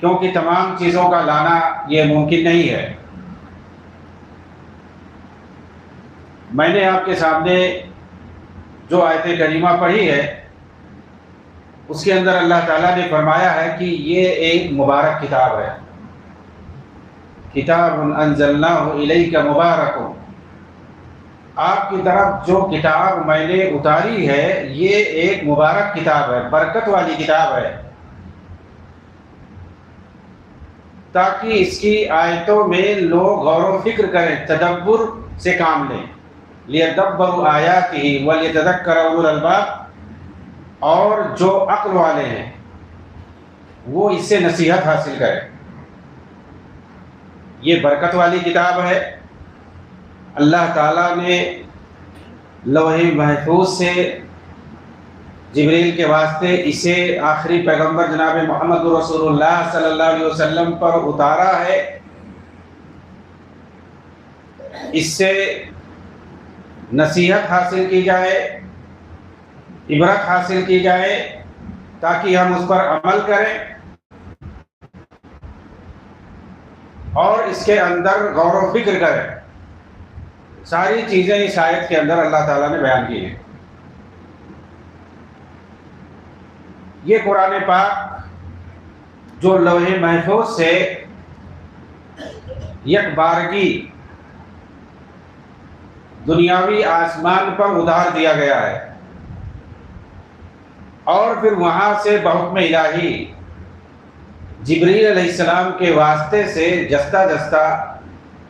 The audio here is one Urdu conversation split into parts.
کیونکہ تمام چیزوں کا لانا یہ ممکن نہیں ہے۔ میں نے آپ کے سامنے جو آیت کریمہ پڑھی ہے اس کے اندر اللہ تعالیٰ نے فرمایا ہے کہ یہ ایک مبارک کتاب ہے، کتاب انزلناہ الیک مبارک، آپ کی طرف جو کتاب میں نے اتاری ہے یہ ایک مبارک کتاب ہے، برکت والی کتاب ہے، تاکہ اس کی آیتوں میں لوگ غور و فکر کریں، تدبر سے کام لیں، لیدبروا آیاتہ ولیتذکر اولو الالباب، اور جو عقل والے ہیں وہ اس سے نصیحت حاصل کریں۔ یہ برکت والی کتاب ہے، اللہ تعالیٰ نے لوح محفوظ سے جبریل کے واسطے اسے آخری پیغمبر جناب محمد رسول اللہ صلی اللہ علیہ وسلم پر اتارا ہے، اس سے نصیحت حاصل کی جائے، عبرت حاصل کی جائے، تاکہ ہم اس پر عمل کریں اور اس کے اندر غور و فکر کریں۔ ساری چیزیں اس آیت کے اندر اللہ تعالیٰ نے بیان کی ہیں۔ یہ قرآن پاک جو لوح محفوظ سے یک بارگی دنیاوی آسمان پر اتار دیا گیا ہے، اور پھر وہاں سے بحکم الہی جبریل علیہ السلام کے واسطے سے جستہ جستہ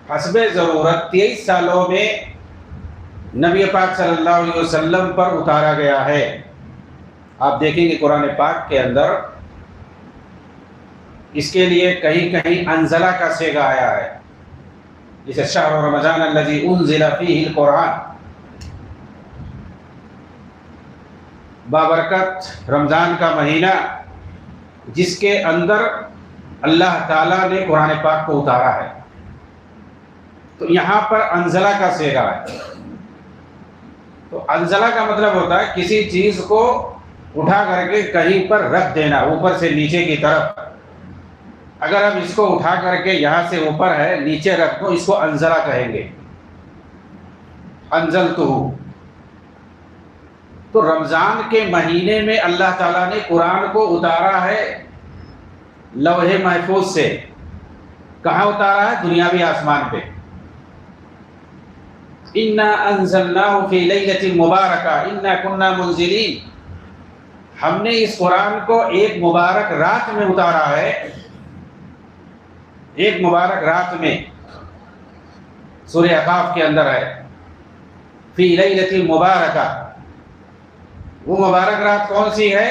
حسب ضرورت 23 سالوں میں نبی پاک صلی اللہ علیہ وسلم پر اتارا گیا ہے۔ آپ دیکھیں گے قرآن پاک کے اندر اس کے لیے کہیں کہیں انزلہ کا صیغہ آیا ہے، جسے شہر رمضان الذی انزل فیہ القرآن، بابرکت رمضان کا مہینہ جس کے اندر اللہ تعالیٰ نے قرآن پاک کو اتارا ہے۔ تو یہاں پر انزلہ کا صیغہ ہے۔ تو انزلہ کا مطلب ہوتا ہے کسی چیز کو اٹھا کر کے کہیں پر رکھ دینا، اوپر سے نیچے کی طرف۔ اگر ہم اس کو اٹھا کر کے یہاں سے اوپر ہے نیچے رکھ دو، اس کو انزلہ کہیں گے، انزلتہ۔ تو رمضان کے مہینے میں اللہ تعالیٰ نے قرآن کو اتارا ہے لوح محفوظ سے۔ کہاں اتارا ہے؟ دنیاوی آسمان پہ۔ انا انزلناہ فی لیلۃ مبارکہ انا کنا منزلین، ہم نے اس قرآن کو ایک مبارک رات میں اتارا ہے، ایک مبارک رات میں۔ سورہ احقاف کے اندر ہے فی لیلۃ مبارکہ، وہ مبارک رات کون سی ہے؟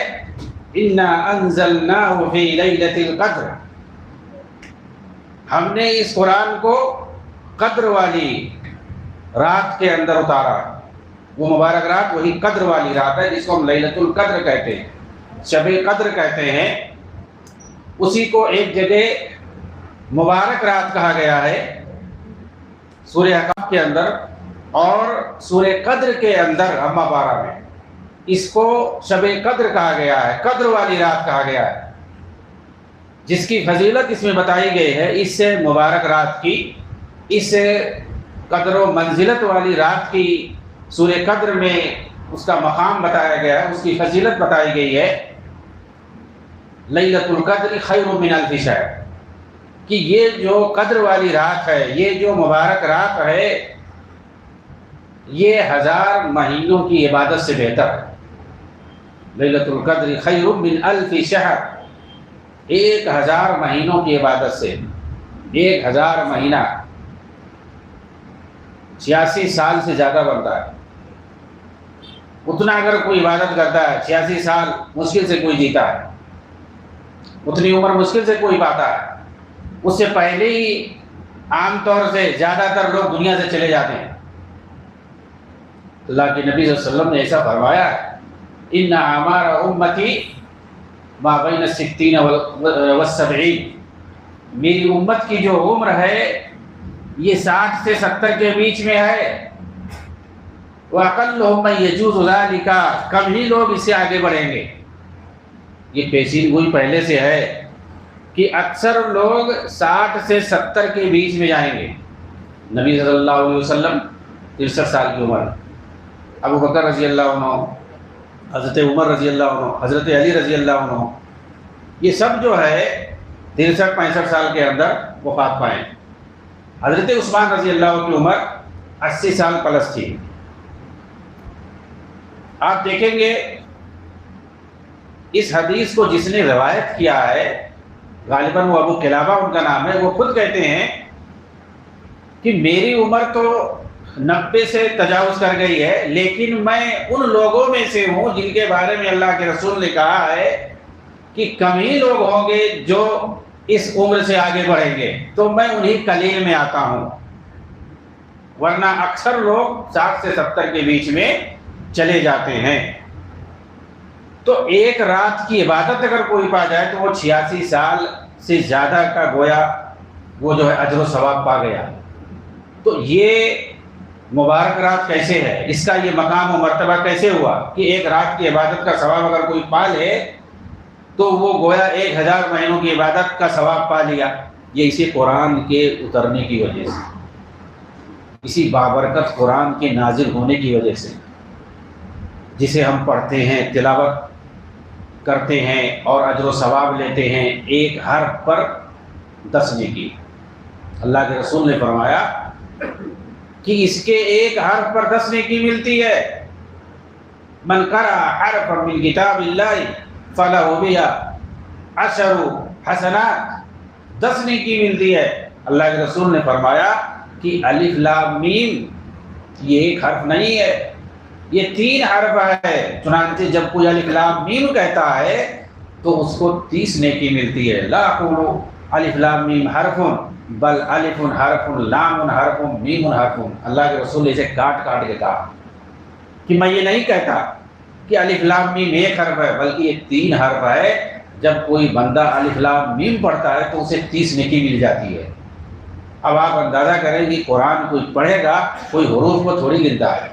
انا انزلناہ فی لیلۃ القدر، ہم نے اس قرآن کو قدر والی رات کے اندر اتارا۔ وہ مبارک رات وہی قدر والی رات ہے جس کو ہم لیلۃ القدر کہتے ہیں، شب قدر کہتے ہیں۔ اسی کو ایک جگہ مبارک رات کہا گیا ہے سورہ احقاف کے اندر، اور سورہ قدر کے اندر اما 12 میں اس کو شب قدر کہا گیا ہے، قدر والی رات کہا گیا ہے، جس کی فضیلت اس میں بتائی گئی ہے۔ اس سے مبارک رات کی، اس قدر و منزلت والی رات کی سورہ قدر میں اس کا مقام بتایا گیا ہے، اس کی فضیلت بتائی گئی ہے۔ لیلۃ القدر خیر من الف شہر، کہ یہ جو قدر والی رات ہے، یہ جو مبارک رات ہے، یہ 1000 مہینوں کی عبادت سے بہتر ہے۔ لیلۃ القدر خیر من الف شہر، 1000 مہینوں کی عبادت سے۔ 1000 مہینہ 86 سال سے زیادہ بنتا ہے۔ اتنا اگر کوئی عبادت کرتا ہے، 86 سال مشکل سے کوئی جیتا ہے، اتنی عمر مشکل سے کوئی پاتا ہے۔ اس سے پہلے ہی عام طور سے زیادہ تر لوگ دنیا سے چلے جاتے ہیں۔ اللہ کے نبی صلی اللہ علیہ وسلم نے ایسا فرمایا ہے، ان اعمار امتی ما بین 60 و 70، میری امت کی جو عمر ہے یہ 60 سے 70 کے بیچ میں ہے۔ وَأَقَلُّهُم مَّن يَجُوزُ ذَلِكَ، کم ہی لوگ اس سے آگے بڑھیں گے۔ یہ پیشین گوئی پہلے سے ہے کہ اکثر لوگ 60 سے 70 کے بیچ میں جائیں گے. نبی صلی اللہ علیہ وسلم 63 سال کی عمر، ابو بکر رضی اللہ عنہ، حضرت عمر رضی اللہ عنہ، حضرت علی رضی اللہ عنہ، یہ سب جو ہے 63-65 سال کے اندر وفات پائیں. حضرت عثمان رضی اللہ عنہ کی عمر 80 سال پلس تھی. آپ دیکھیں گے اس حدیث کو جس نے روایت کیا ہے، غالباً وہ ابو قلابہ ان کا نام ہے، وہ خود کہتے ہیں کہ میری عمر تو 90 سے تجاوز کر گئی ہے، لیکن میں ان لوگوں میں سے ہوں جن کے بارے میں اللہ کے رسول نے کہا ہے کہ کم ہی لوگ ہوں گے جو اس عمر سے آگے بڑھیں گے، تو میں انہی قلیل میں آتا ہوں، ورنہ اکثر لوگ 60 سے 70 کے بیچ میں چلے جاتے ہیں. تو ایک رات کی عبادت اگر کوئی پا جائے تو وہ 86 سال سے زیادہ کا گویا وہ جو ہے اجر و ثواب پا گیا. تو یہ مبارک رات کیسے ہے، اس کا یہ مقام و مرتبہ کیسے ہوا کہ ایک رات کی عبادت کا ثواب اگر کوئی پا لے تو وہ گویا 1000 مہینوں کی عبادت کا ثواب پا لیا. یہ اسی قرآن کے اترنے کی وجہ سے، اسی بابرکت قرآن کے نازل ہونے کی وجہ سے، جسے ہم پڑھتے ہیں، تلاوت کرتے ہیں اور اجر و ثواب لیتے ہیں، ایک حرف پر 10 نیکی. اللہ کے رسول نے فرمایا کہ اس کے ایک حرف پر 10 نیکی ملتی ہے. من قرأ حرفا من کتاب اللہ فلہ بها 10 حسنات، 10 نیکی ملتی ہے. اللہ کے رسول نے فرمایا کہ الف لام میم یہ ایک حرف نہیں ہے، یہ 3 حرف ہے. چنانچہ جب کوئی الف لام میم کہتا ہے تو اس کو 30 نیکی ملتی ہے. لا اقول الف لام میم حرف بل الف حرف لام حرف میم حرف. اللہ کے رسول نے اسے کاٹ کاٹ کے کہا کہ میں یہ نہیں کہتا کہ الف لام میم ایک حرف ہے، بلکہ یہ 3 حرف ہے. جب کوئی بندہ الف لام میم پڑھتا ہے تو اسے 30 نیکی مل جاتی ہے. اب آپ اندازہ کریں کہ قرآن کوئی پڑھے گا، کوئی حروف کو تھوڑی گنتا ہے.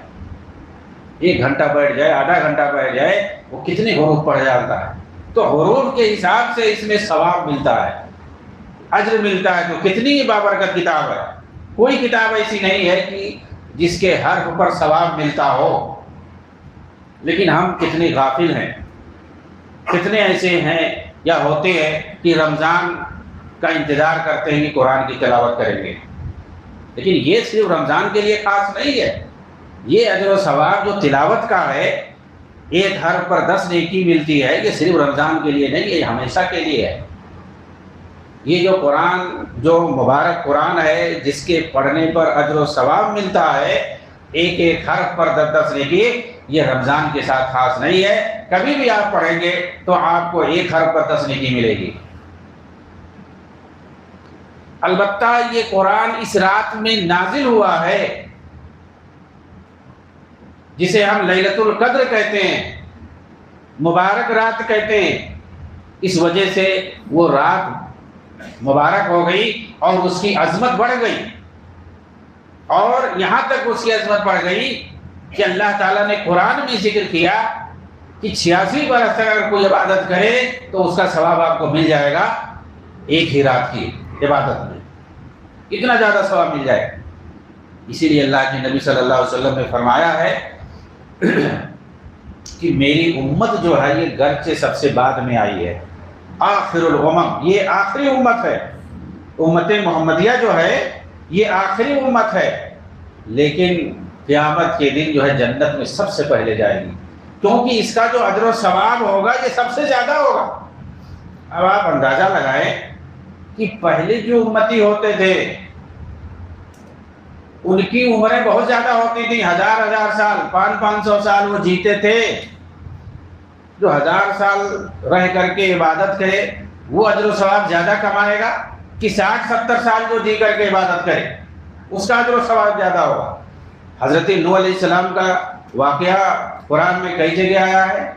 1 گھنٹہ بیٹھ جائے، آدھا گھنٹہ بیٹھ جائے، وہ کتنے حروف پڑھ جاتا ہے. تو حروف کے حساب سے اس میں ثواب ملتا ہے، اجر ملتا ہے. تو کتنی بابرکت کتاب ہے. کوئی کتاب ایسی نہیں ہے کہ جس کے حرف پر ثواب ملتا ہو. لیکن ہم کتنے غافل ہیں، کتنے ایسے ہیں یا ہوتے ہیں کہ رمضان کا انتظار کرتے ہیں کہ قرآن کی تلاوت کریں گے. لیکن یہ صرف رمضان کے لیے خاص نہیں ہے. یہ اجر و ثواب جو تلاوت کا ہے، ایک حرف پر 10 نیکی ملتی ہے، یہ صرف رمضان کے لیے نہیں، یہ ہمیشہ کے لیے ہے. یہ جو قرآن، جو مبارک قرآن ہے جس کے پڑھنے پر اجر و ثواب ملتا ہے، ایک ایک حرف پر 10 نیکی، یہ رمضان کے ساتھ خاص نہیں ہے. کبھی بھی آپ پڑھیں گے تو آپ کو ایک حرف پر 10 نیکی ملے گی. البتہ یہ قرآن اس رات میں نازل ہوا ہے جسے ہم لیلۃ القدر کہتے ہیں، مبارک رات کہتے ہیں. اس وجہ سے وہ رات مبارک ہو گئی اور اس کی عظمت بڑھ گئی. اور یہاں تک اس کی عظمت بڑھ گئی کہ اللہ تعالیٰ نے قرآن میں ذکر کیا کہ 86 برس تک اگر کوئی عبادت کرے تو اس کا ثواب آپ کو مل جائے گا ایک ہی رات کی عبادت میں. اتنا زیادہ ثواب مل جائے. اسی لیے اللہ کے نبی صلی اللہ علیہ وسلم نے فرمایا ہے کہ میری امت جو ہے یہ گرچہ سب سے بعد میں آئی ہے، آخر الامم، یہ آخری امت ہے. امت محمدیہ جو ہے یہ آخری امت ہے، لیکن قیامت کے دن جو ہے جنت میں سب سے پہلے جائے گی، کیونکہ اس کا جو اجر و ثواب ہوگا یہ سب سے زیادہ ہوگا. اب آپ اندازہ لگائیں کہ پہلے جو امتی ہوتے تھے ان کی عمریں بہت زیادہ ہوتی تھیں، 1000 سال، 500 سال وہ جیتے تھے. جو 1000 سال رہ کر کے عبادت کرے وہ اجر و ثواب زیادہ کمائے گا کہ 60-70 سال جو جی کر کے عبادت کرے اس کا اجر و ثواب زیادہ ہوگا. حضرت نوح علیہ السلام کا واقعہ قرآن میں کئی جگہ آیا ہے.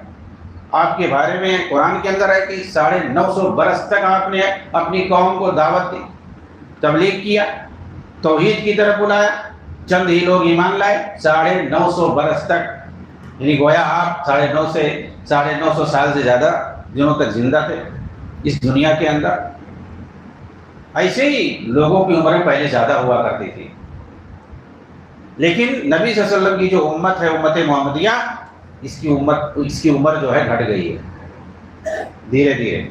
آپ کے بارے میں قرآن کے اندر ہے کہ 950 برس تک آپ نے اپنی قوم کو دعوت دی، تبلیغ کیا، توحید کی طرف بلایا، چند ہی لوگ ایمان لائے. 950 برس تک، یعنی گویا آپ 950 سال سے زیادہ دنوں تک زندہ تھے اس دنیا کے اندر. ایسے ہی لوگوں کی عمریں پہلے زیادہ ہوا کرتی تھی، لیکن نبی صلی اللہ علیہ وسلم کی جو امت ہے، امت محمدیہ، اس کی عمر جو ہے گھٹ گئی ہے دھیرے دھیرے۔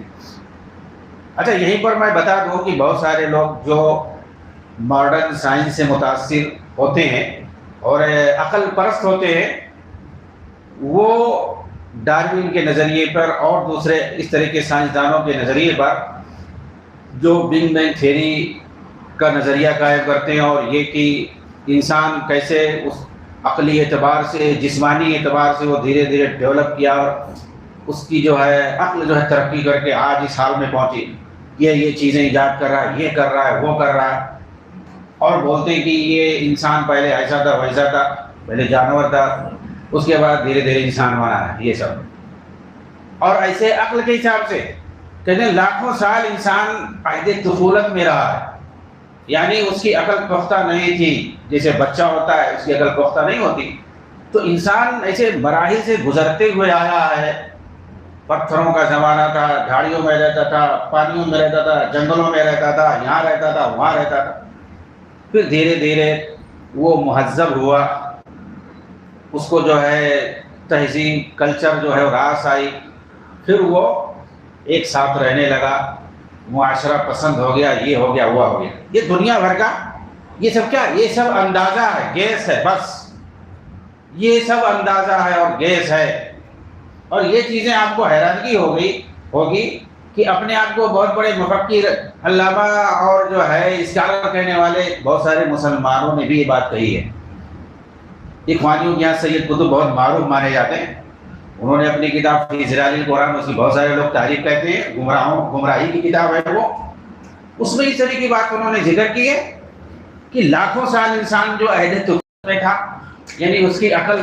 اچھا، یہیں پر میں بتا دوں کہ بہت سارے لوگ جو ماڈرن سائنس سے متاثر ہوتے ہیں اور عقل پرست ہوتے ہیں، وہ ڈارون کے نظریے پر اور دوسرے اس طرح کے سائنسدانوں کے نظریے پر جو بگ بینگ تھیوری کا نظریہ قائم کرتے ہیں، اور یہ کہ انسان کیسے اس عقلی اعتبار سے، جسمانی اعتبار سے وہ دھیرے دھیرے ڈیولپ کیا، اور اس کی جو ہے عقل جو ہے ترقی کر کے آج اس حال میں پہنچی، یہ چیزیں ایجاد کر رہا ہے، یہ کر رہا ہے، وہ کر رہا ہے، اور بولتے ہیں کہ یہ انسان پہلے ایسا تھا، ویسا تھا، پہلے جانور تھا، اس کے بعد دھیرے دھیرے انسان بنا ہے، یہ سب۔ اور ایسے عقل کے حساب سے کہتے ہیں لاکھوں سال انسان قید طفولت میں رہا ہے، یعنی اس کی عقل پختہ نہیں تھی، جیسے بچہ ہوتا ہے اس کی عقل پختہ نہیں ہوتی، تو انسان ایسے مراحل سے گزرتے ہوئے آیا ہے۔ پتھروں کا زمانہ تھا، جھاڑیوں میں رہتا تھا، پانیوں میں رہتا تھا، جنگلوں میں رہتا تھا، یہاں رہتا تھا، وہاں رہتا تھا، پھر دھیرے دھیرے وہ مہذب ہوا، اس کو جو ہے تہذیب، کلچر جو ہے راس آئی، پھر وہ ایک ساتھ رہنے لگا، معاشرہ پسند ہو گیا، یہ ہو گیا، وہ ہو گیا۔ یہ دنیا بھر کا یہ سب کیا، یہ سب اندازہ ہے، گیس ہے، بس یہ سب اندازہ ہے اور گیس ہے۔ اور یہ چیزیں آپ کو حیرانگی ہوگی کہ اپنے آپ کو بہت بڑے مفکر، علامہ اور جو ہے اسکالر کہنے والے بہت سارے مسلمانوں نے بھی یہ بات کہی ہے۔ اخوانیوں کے یہاں سید قطب بہت معروف مانے جاتے ہیں، انہوں نے اپنی کتاب فی ظلال القرآن، اس کی بہت سارے لوگ تعریف کہتے ہیں، گمراہی کی کتاب ہے وہ، اس میں اس طرح کی بات انہوں نے ذکر کی ہے کہ لاکھوں سال انسان جو عہد طفولت میں تھا، یعنی اس کی عقل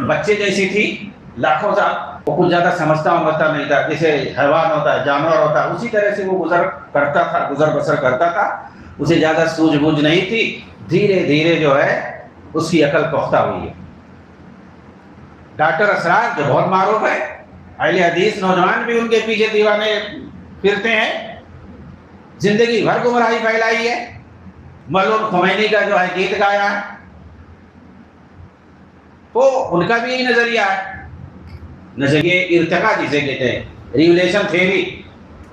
بچے جیسی تھی، لاکھوں سال وہ کچھ زیادہ سمجھتا نہیں تھا، جیسے حیوان ہوتا ہے، جانور ہوتا ہے، اسی طرح سے وہ گزر بسر کرتا تھا، اسے زیادہ سوجھ بوجھ نہیں تھی، دھیرے دھیرے جو ہے اس کی عقل پختہ ہوئی ہے۔ ڈاکٹر اسرار جو بہت معروف ہے، اہل حدیث نوجوان بھی ان کے پیچھے دیوانے پھرتے ہیں، زندگی بھر گمراہی پھیلائی ہے، مولود خمینی کا جو ہے گیت گایا ہے، وہ ان کا بھی یہی نظریہ ہے، نظریہ ارتقاء جسے کہتے ہیں، ریولیشن تھیوری،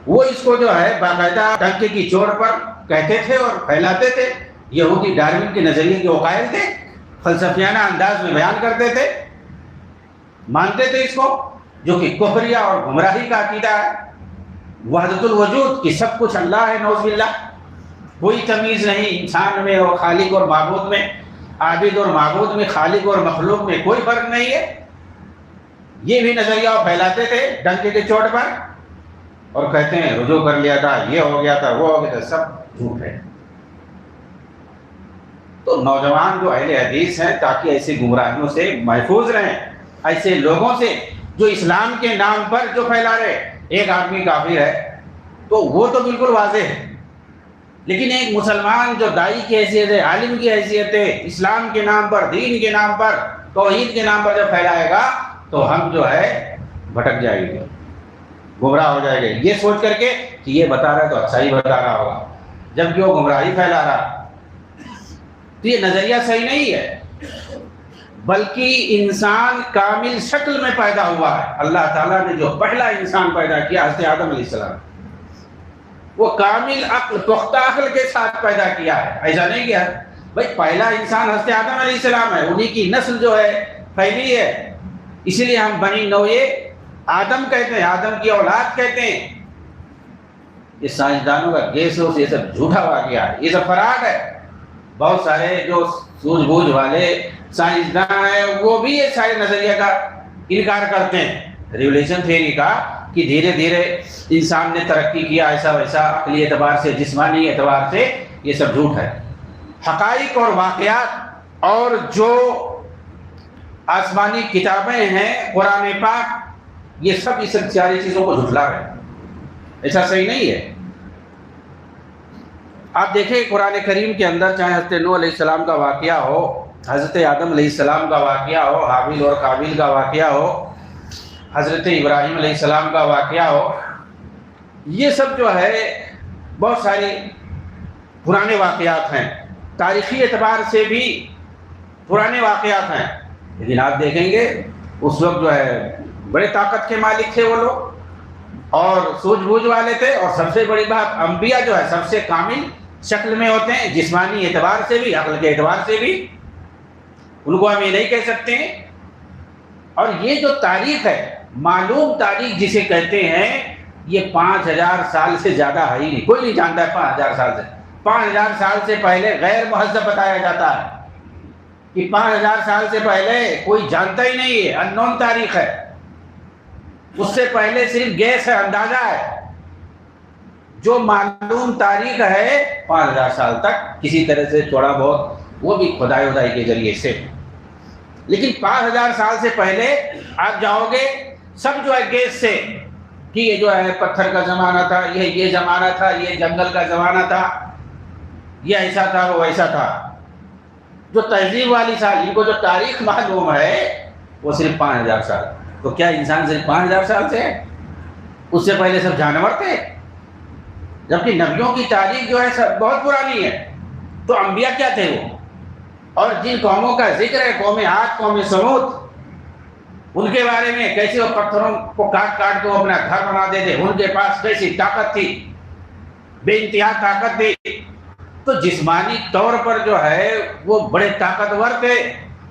وہ اس کو جو ہے باقاعدہ ٹنکے کی چوٹ پر کہتے تھے اور پھیلاتے تھے۔ یہودی ڈارون کے نظریے کے وقائل تھے، فلسفیانہ انداز میں بیان کرتے تھے، مانتے تھے اس کو، جو کہ کفریہ اور گمراہی کا عقیدہ ہے۔ وحدت الوجود کہ سب کچھ اللہ ہے، نعوذ باللہ، کوئی تمیز نہیں انسان میں اور خالق اور معبود میں، عابد اور معبود میں، خالق اور مخلوق میں کوئی فرق نہیں ہے، یہ بھی نظریہ وہ پھیلاتے تھے ڈنکے کے چوٹ پر، اور کہتے ہیں رجوع کر لیا تھا، یہ ہو گیا تھا، وہ ہو گیا تھا، سب جھوٹ ہے۔ تو نوجوان جو اہل حدیث ہیں، تاکہ ایسی گمراہیوں سے محفوظ رہیں، ایسے لوگوں سے جو اسلام کے نام پر جو پھیلا رہے، ایک آدمی کافر ہے تو وہ تو بالکل واضح ہے، لیکن ایک مسلمان جو داعی کی حیثیت ہے، عالم کی حیثیت ہے، اسلام کے نام پر، دین کے نام پر، توحید کے نام پر جب پھیلائے گا تو ہم جو ہے بھٹک جائیں گے، گمراہ ہو جائے گے، یہ سوچ کر کے کہ یہ بتا رہا ہے تو اچھا ہی بتا رہا ہوگا، جبکہ وہ گمراہی پھیلا رہا۔ تو یہ نظریہ صحیح نہیں ہے، بلکہ انسان کامل شکل میں پیدا ہوا ہے۔ اللہ تعالیٰ نے جو پہلا انسان پیدا کیا حضرت آدم علیہ السلام، وہ کامل عقل، پختہ عقل کے ساتھ پیدا کیا ہے، ایسا نہیں کیا بھائی پہلا انسان حضرت آدم علیہ السلام ہے، انہی کی نسل جو ہے پھیلی ہے، اسی لیے ہم بنی نوع آدم کہتے ہیں، آدم کی اولاد کہتے ہیں۔ یہ سائنسدانوں کا گیس ہو، یہ سب جھوٹا واقعہ ہے، یہ سب فراڈ ہے۔ بہت سارے جو سوجھ بوجھ والے سائنسدان ہیں وہ بھی یہ سارے نظریہ کا انکار کرتے ہیں، ریولیشن تھیوری کا، کہ دھیرے دھیرے انسان نے ترقی کیا، ایسا ویسا، عقلی اعتبار سے، جسمانی اعتبار سے، یہ سب جھوٹ ہے۔ حقائق اور واقعات اور جو آسمانی کتابیں ہیں، قرآن پاک، یہ سب اس ساری چیزوں کو جھٹلا رہے ہیں، ایسا صحیح نہیں ہے۔ آپ دیکھیں قرآن کریم کے اندر چاہے حضرت نوح علیہ السلام کا واقعہ ہو، حضرت آدم علیہ السلام کا واقعہ ہو، حابیل اور قابیل کا واقعہ ہو، حضرت ابراہیم علیہ السلام کا واقعہ ہو، یہ سب جو ہے بہت ساری پرانے واقعات ہیں، تاریخی اعتبار سے بھی پرانے واقعات ہیں، لیکن آپ دیکھیں گے اس وقت جو ہے بڑے طاقت کے مالک تھے وہ لوگ، اور سوجھ بوجھ والے تھے، اور سب سے بڑی بات انبیاء جو ہے سب سے کامل شکل میں ہوتے ہیں، جسمانی اعتبار سے بھی، عقل کے اعتبار سے بھی، ان کو ہم یہ نہیں کہہ سکتے ہیں۔ اور یہ جو تاریخ ہے، معلوم تاریخ جسے کہتے ہیں، یہ 5000 سال سے زیادہ ہے ہی نہیں، کوئی نہیں جانتا ہے 5000 سال سے۔ 5000 سال سے پہلے غیر مہذب بتایا جاتا ہے کہ 5000 سال سے پہلے کوئی جانتا ہی نہیں ہے، ان نون تاریخ ہے۔ اس سے پہلے صرف گیس ہے، اندازہ ہے۔ جو معلوم تاریخ ہے 5000 سال تک کسی طرح سے تھوڑا بہت، وہ بھی خدائی ودائی کے ذریعے سے، لیکن 5000 سال سے پہلے آپ جاؤ گے سب جو ہے گیس سے، کہ یہ جو ہے پتھر کا زمانہ تھا، یہ زمانہ تھا، یہ جنگل کا زمانہ تھا، یہ ایسا تھا، وہ ایسا تھا۔ جو تہذیب والی سال، ان کو جو تاریخ معلوم ہے وہ صرف 5000 سال۔ تو کیا انسان صرف 5000 سال سے ہے؟ اس سے پہلے سب جانور تھے، جبکہ نبیوں کی تاریخ جو ہے سب بہت پرانی ہے۔ تو انبیاء کیا تھے وہ؟ اور جن قوموں کا ذکر ہے، قوم عاد، قوم سمود، ان کے بارے میں کیسے وہ پتھروں کو کاٹ کاٹ کے اپنا گھر بنا دیتے، ان کے پاس کیسی طاقت تھی، بے انتہا طاقت تھی۔ تو جسمانی طور پر جو ہے وہ بڑے طاقتور تھے،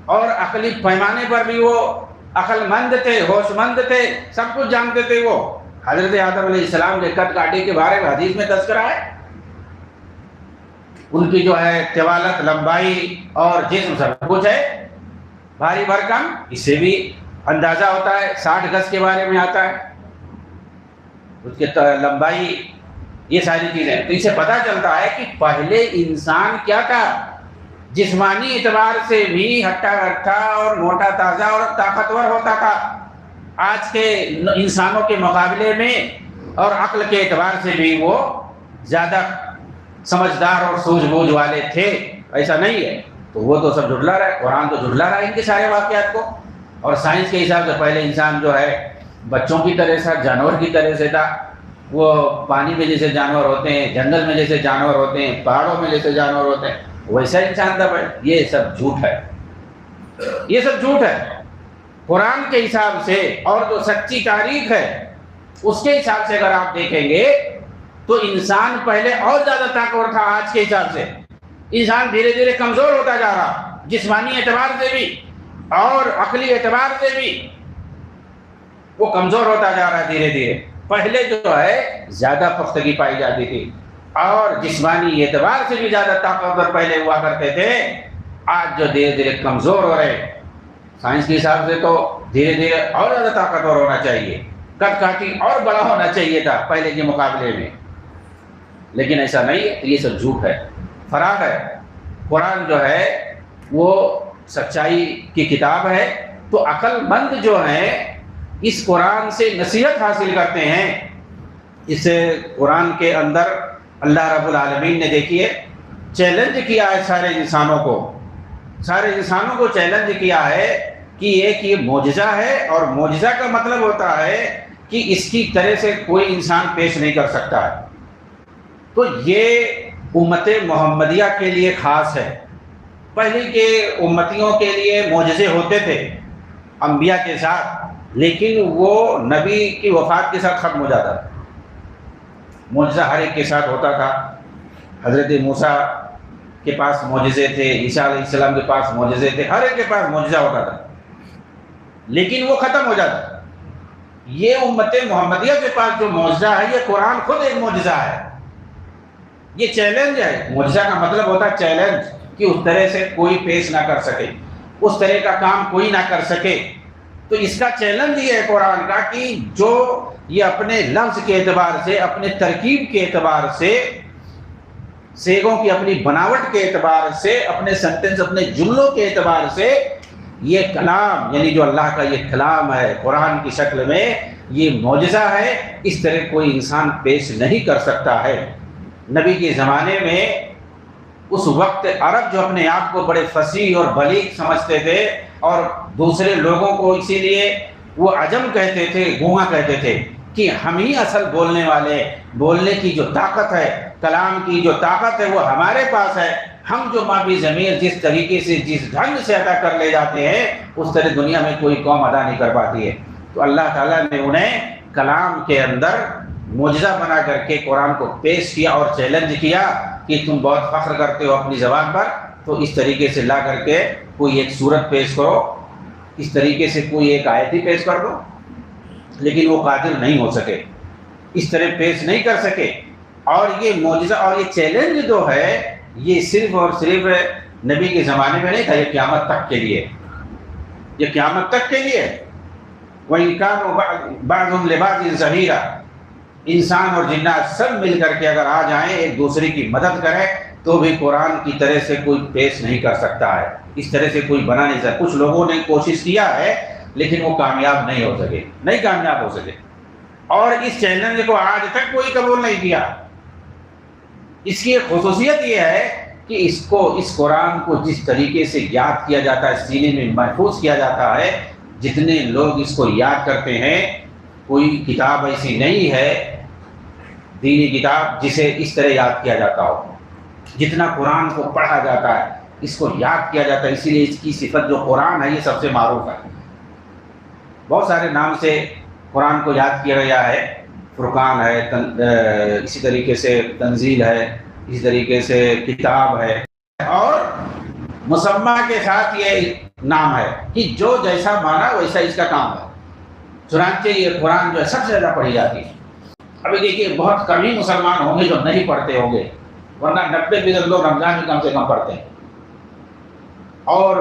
اور عقلی پیمانے پر بھی وہ عقل مند تھے، ہوش مند تھے، سب کچھ جانتے تھے وہ۔ حضرت آدم علیہ السلام کے قد کاٹی کے بارے میں حدیث میں تذکرہ ہے، ان کی جو ہے طوالت، لمبائی اور جسم سب کچھ ہے، بھاری بھرکم، اس سے بھی اندازہ ہوتا ہے۔ 60 گز کے بارے میں آتا ہے، اس کی لمبائی، یہ ساری چیزیں۔ تو اس سے پتہ چلتا ہے کہ پہلے انسان کیا تھا، جسمانی اعتبار سے بھی ہٹا کٹھا اور موٹا تازہ اور طاقتور ہوتا تھا، آج کے انسانوں کے مقابلے میں، اور عقل کے اعتبار سے بھی وہ زیادہ سمجھدار اور سوجھ بوجھ والے تھے۔ ایسا نہیں ہے، تو وہ تو سب جھٹلا رہا ہے، قرآن تو جھٹلا رہا ہے ان کے سارے واقعات کو۔ اور سائنس کے حساب سے پہلے انسان جو ہے بچوں کی طرح سے، جانور کی طرح سے تھا، وہ پانی میں جیسے جانور ہوتے ہیں، جنگل میں جیسے جانور ہوتے ہیں، پہاڑوں میں جیسے جانور ہوتے ہیں، ویسا انسان تھا۔ یہ سب جھوٹ ہے، یہ سب جھوٹ ہے۔ قرآن کے حساب سے اور جو سچی تاریخ ہے اس کے حساب سے اگر آپ دیکھیں گے تو انسان پہلے اور زیادہ طاقتور تھا آج کے حساب سے۔ انسان دھیرے دھیرے کمزور ہوتا جا رہا، جسمانی اعتبار سے بھی اور عقلی اعتبار سے بھی وہ کمزور ہوتا جا رہا ہے دھیرے دھیرے۔ پہلے جو ہے زیادہ پختگی پائی جاتی تھی، اور جسمانی اعتبار سے بھی زیادہ طاقتور پہلے ہوا کرتے تھے، آج جو دھیرے دھیرے کمزور ہو رہے۔ سائنس کے حساب سے تو دھیرے دھیرے اور زیادہ طاقتور ہونا چاہیے، قد کاٹی اور بڑا ہونا چاہیے تھا پہلے کے مقابلے میں، لیکن ایسا نہیں ہے۔ یہ سب جھوٹ ہے، فراڈ ہے۔ قرآن جو ہے وہ سچائی کی کتاب ہے، تو عقل مند جو ہیں اس قرآن سے نصیحت حاصل کرتے ہیں۔ اس قرآن کے اندر اللہ رب العالمین نے دیکھیے چیلنج کیا ہے سارے انسانوں کو چیلنج کیا ہے کہ ایک یہ معجزہ ہے، اور معجزہ کا مطلب ہوتا ہے کہ اس کی طرح سے کوئی انسان پیش نہیں کر سکتا ہے۔ تو یہ امت محمدیہ کے لیے خاص ہے۔ پہلے کے امتیوں کے لیے معجزے ہوتے تھے انبیاء کے ساتھ، لیکن وہ نبی کی وفات کے ساتھ ختم ہو جاتا تھا۔ معجزہ ہر ایک کے ساتھ ہوتا تھا۔ حضرت موسیٰ کے پاس معجزے تھے، عیسیٰ علیہ السلام کے پاس معجزے تھے، ہر ایک کے پاس معجزہ ہوتا تھا، لیکن وہ ختم ہو جاتا تھا۔ یہ امت محمدیہ کے پاس جو معجزہ ہے، یہ قرآن خود ایک معجزہ ہے، یہ چیلنج ہے۔ معجزہ کا مطلب ہوتا ہے چیلنج، کہ اس طرح سے کوئی پیش نہ کر سکے، اس طرح کا کام کوئی نہ کر سکے۔ تو اس کا چیلنج یہ ہے قرآن کا کہ جو یہ اپنے لفظ کے اعتبار سے، اپنے ترکیب کے اعتبار سے، سیگوں کی اپنی بناوٹ کے اعتبار سے، اپنے سینٹنس، اپنے جملوں کے اعتبار سے، یہ کلام یعنی جو اللہ کا یہ کلام ہے قرآن کی شکل میں، یہ معجزہ ہے، اس طرح کوئی انسان پیش نہیں کر سکتا ہے۔ نبی کے زمانے میں اس وقت عرب جو اپنے آپ کو بڑے فصیح اور بلیغ سمجھتے تھے، اور دوسرے لوگوں کو اسی لیے وہ عجم کہتے تھے، گونگا کہتے تھے، کہ ہم ہی اصل بولنے والے، بولنے کی جو طاقت ہے کلام کی جو طاقت ہے وہ ہمارے پاس ہے. ہم جو معافی ضمیر جس طریقے سے جس ڈھنگ سے ادا کر لے جاتے ہیں اس طرح دنیا میں کوئی قوم ادا نہیں کر پاتی ہے. تو اللہ تعالیٰ نے انہیں کلام کے اندر معجزہ بنا کر کے قرآن کو پیش کیا اور چیلنج کیا کہ تم بہت فخر کرتے ہو اپنی زبان پر، تو اس طریقے سے لا کر کے کوئی ایک صورت پیش کرو، اس طریقے سے کوئی ایک آیت ہی پیش کر دو. لیکن وہ قادر نہیں ہو سکے، اس طرح پیش نہیں کر سکے. اور یہ معجزہ اور یہ چیلنج جو ہے یہ صرف اور صرف نبی کے زمانے میں نہیں تھا، یہ قیامت تک کے لیے، یہ قیامت تک کے لیے. وَإِنْ كَانُوا بَعْضُهُمْ لِبَعْضٍ ظَهِيرًا، انسان اور جنات سب مل کر کے اگر آ جائیں ایک دوسرے کی مدد کریں تو بھی قرآن کی طرح سے کوئی پیش نہیں کر سکتا ہے، اس طرح سے کوئی بنا نہیں سکتا. کچھ لوگوں نے کوشش کیا ہے لیکن وہ کامیاب نہیں ہو سکے، نہیں کامیاب ہو سکے. اور اس چیلنج کو آج تک کوئی قبول نہیں کیا. اس کی ایک خصوصیت یہ ہے کہ اس قرآن کو جس طریقے سے یاد کیا جاتا ہے، سینے میں محفوظ کیا جاتا ہے، جتنے لوگ اس کو یاد کرتے ہیں، کوئی کتاب ایسی نہیں ہے دینی کتاب جسے اس طرح یاد کیا جاتا ہو. جتنا قرآن کو پڑھا جاتا ہے، اس کو یاد کیا جاتا ہے، اسی لیے اس کی صفت جو قرآن ہے یہ سب سے معروف ہے. بہت سارے نام سے قرآن کو یاد کیا گیا ہے. فرقان ہے، اسی طریقے سے تنزیل ہے، اسی طریقے سے کتاب ہے، اور مسمہ کے ساتھ یہ نام ہے کہ جو جیسا مانا ویسا اس کا کام ہے. چنانچہ یہ قرآن جو ہے سب سے زیادہ پڑھی جاتی ہے. ابھی دیکھیے بہت کم ہی مسلمان ہوں گے جو نہیں پڑھتے ہوں گے، ورنہ 90% لوگ رمضان میں کم سے کم پڑھتے ہیں. اور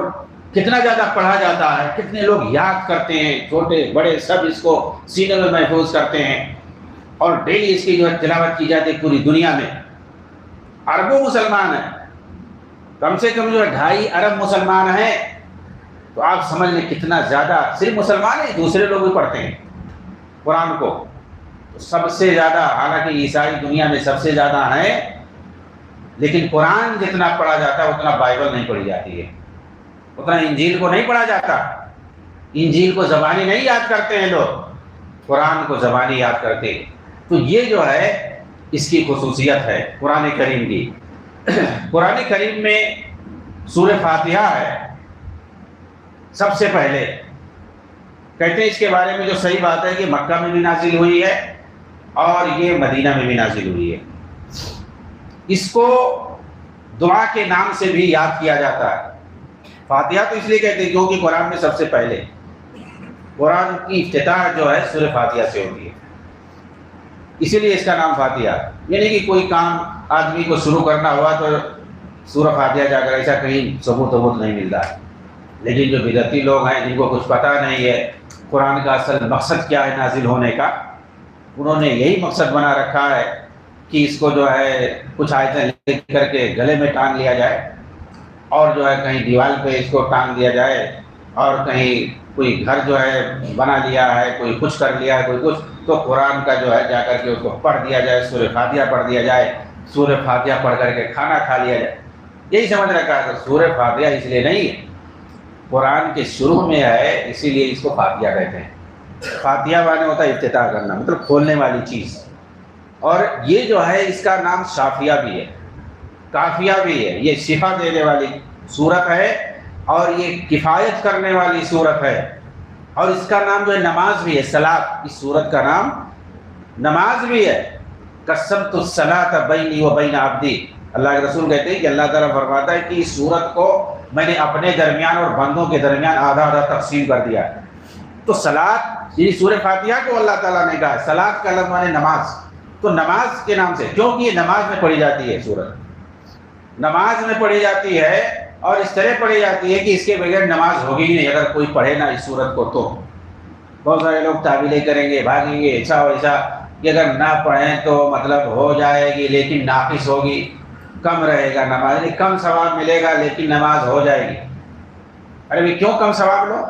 کتنا زیادہ پڑھا جاتا ہے، کتنے لوگ یاد کرتے ہیں، چھوٹے بڑے سب اس کو سینے میں محفوظ کرتے ہیں. اور ڈیلی اس کی جو ہے تلاوت کی جاتی ہے پوری دنیا میں. اربوں مسلمان ہیں، کم سے کم جو ہے 2.5 ارب مسلمان ہیں. تو آپ سمجھ لیں کتنا زیادہ، صرف مسلمان ہیں، دوسرے لوگ بھی پڑھتے ہیں قرآن کو. سب سے زیادہ، حالانکہ عیسائی دنیا میں سب سے زیادہ ہیں، لیکن قرآن جتنا پڑھا جاتا ہے اتنا بائبل نہیں پڑھی جاتی ہے، اتنا انجیل کو نہیں پڑھا جاتا. انجیل کو زبانی نہیں یاد کرتے ہیں لوگ، قرآن کو زبانی یاد کرتے ہیں. تو یہ جو ہے اس کی خصوصیت ہے قرآن کریم کی. قرآن کریم میں سورہ فاتحہ ہے سب سے پہلے. کہتے ہیں اس کے بارے میں جو صحیح بات ہے کہ مکہ میں بھی نازل ہوئی ہے اور یہ مدینہ میں بھی نازل ہوئی ہے. اس کو دعا کے نام سے بھی یاد کیا جاتا ہے. فاتحہ تو اس لیے کہتے ہیں کیونکہ قرآن میں سب سے پہلے قرآن کی افتتاح جو ہے سورہ فاتحہ سے ہوتی ہے، اسی لیے اس کا نام فاتحہ. یعنی کہ کوئی کام آدمی کو شروع کرنا ہوا تو سورہ فاتحہ جا کر، ایسا کہیں ثبوت نہیں ملتا ہے. لیکن جو بدعتی لوگ ہیں جن کو کچھ پتہ نہیں ہے قرآن کا اصل مقصد کیا ہے نازل ہونے کا، انہوں نے یہی مقصد بنا رکھا ہے کہ اس کو جو ہے کچھ آیتیں لکھ کر کے گلے میں ٹانگ لیا جائے، اور جو ہے کہیں دیوار پہ اس کو ٹانگ دیا جائے، اور کہیں کوئی گھر جو ہے بنا لیا ہے، کوئی کچھ کر لیا ہے، کوئی کچھ، تو قرآن کا جو ہے جا کر کے اس کو پڑھ دیا جائے، سورہ فاتحہ پڑھ دیا جائے، سورہ فاتحہ پڑھ کر کے کھانا کھا لیا جائے. یہی سمجھ رکھا ہے. سورہ فاتحہ اس لیے نہیں ہے، قرآن کے شروع میں ہے اسی لیے اس کو فاتحہ کہتے ہیں. فاتحہ معنی ہوتا ہے افتتاح کرنا، مطلب کھولنے والی چیز. اور یہ جو ہے اس کا نام شافیہ بھی ہے، کافیہ بھی ہے. یہ شفا دینے والی صورت ہے اور یہ کفایت کرنے والی صورت ہے. اور اس کا نام جو ہے نماز بھی ہے، صلاۃ. اس صورت کا نام نماز بھی ہے. قسمت الصلاۃ بینی و بین عبدی. اللہ کے رسول کہتے ہیں کہ اللہ تعالیٰ فرماتا ہے کہ اس صورت کو میں نے اپنے درمیان اور بندوں کے درمیان آدھا آدھا تقسیم کر دیا ہے. تو صلاۃ، یہ سورہ فاتحہ کو اللہ تعالیٰ نے کہا صلاۃ کا لفظ مانے نماز. تو نماز کے نام سے، کیونکہ یہ نماز میں پڑھی جاتی ہے، سورت نماز میں پڑھی جاتی ہے، اور اس طرح پڑھی جاتی ہے کہ اس کے بغیر نماز ہوگی ہی نہیں اگر کوئی پڑھے نہ اس سورت کو. تو بہت سارے لوگ تعویلیں کریں گے، بھاگیں گے، ایسا ویسا کہ اگر نہ پڑھیں تو مطلب ہو جائے گی لیکن ناقص ہوگی، کم رہے گا نماز، یعنی کم ثواب ملے گا لیکن نماز ہو جائے گی. ارے بھائی کیوں کم ثواب لو؟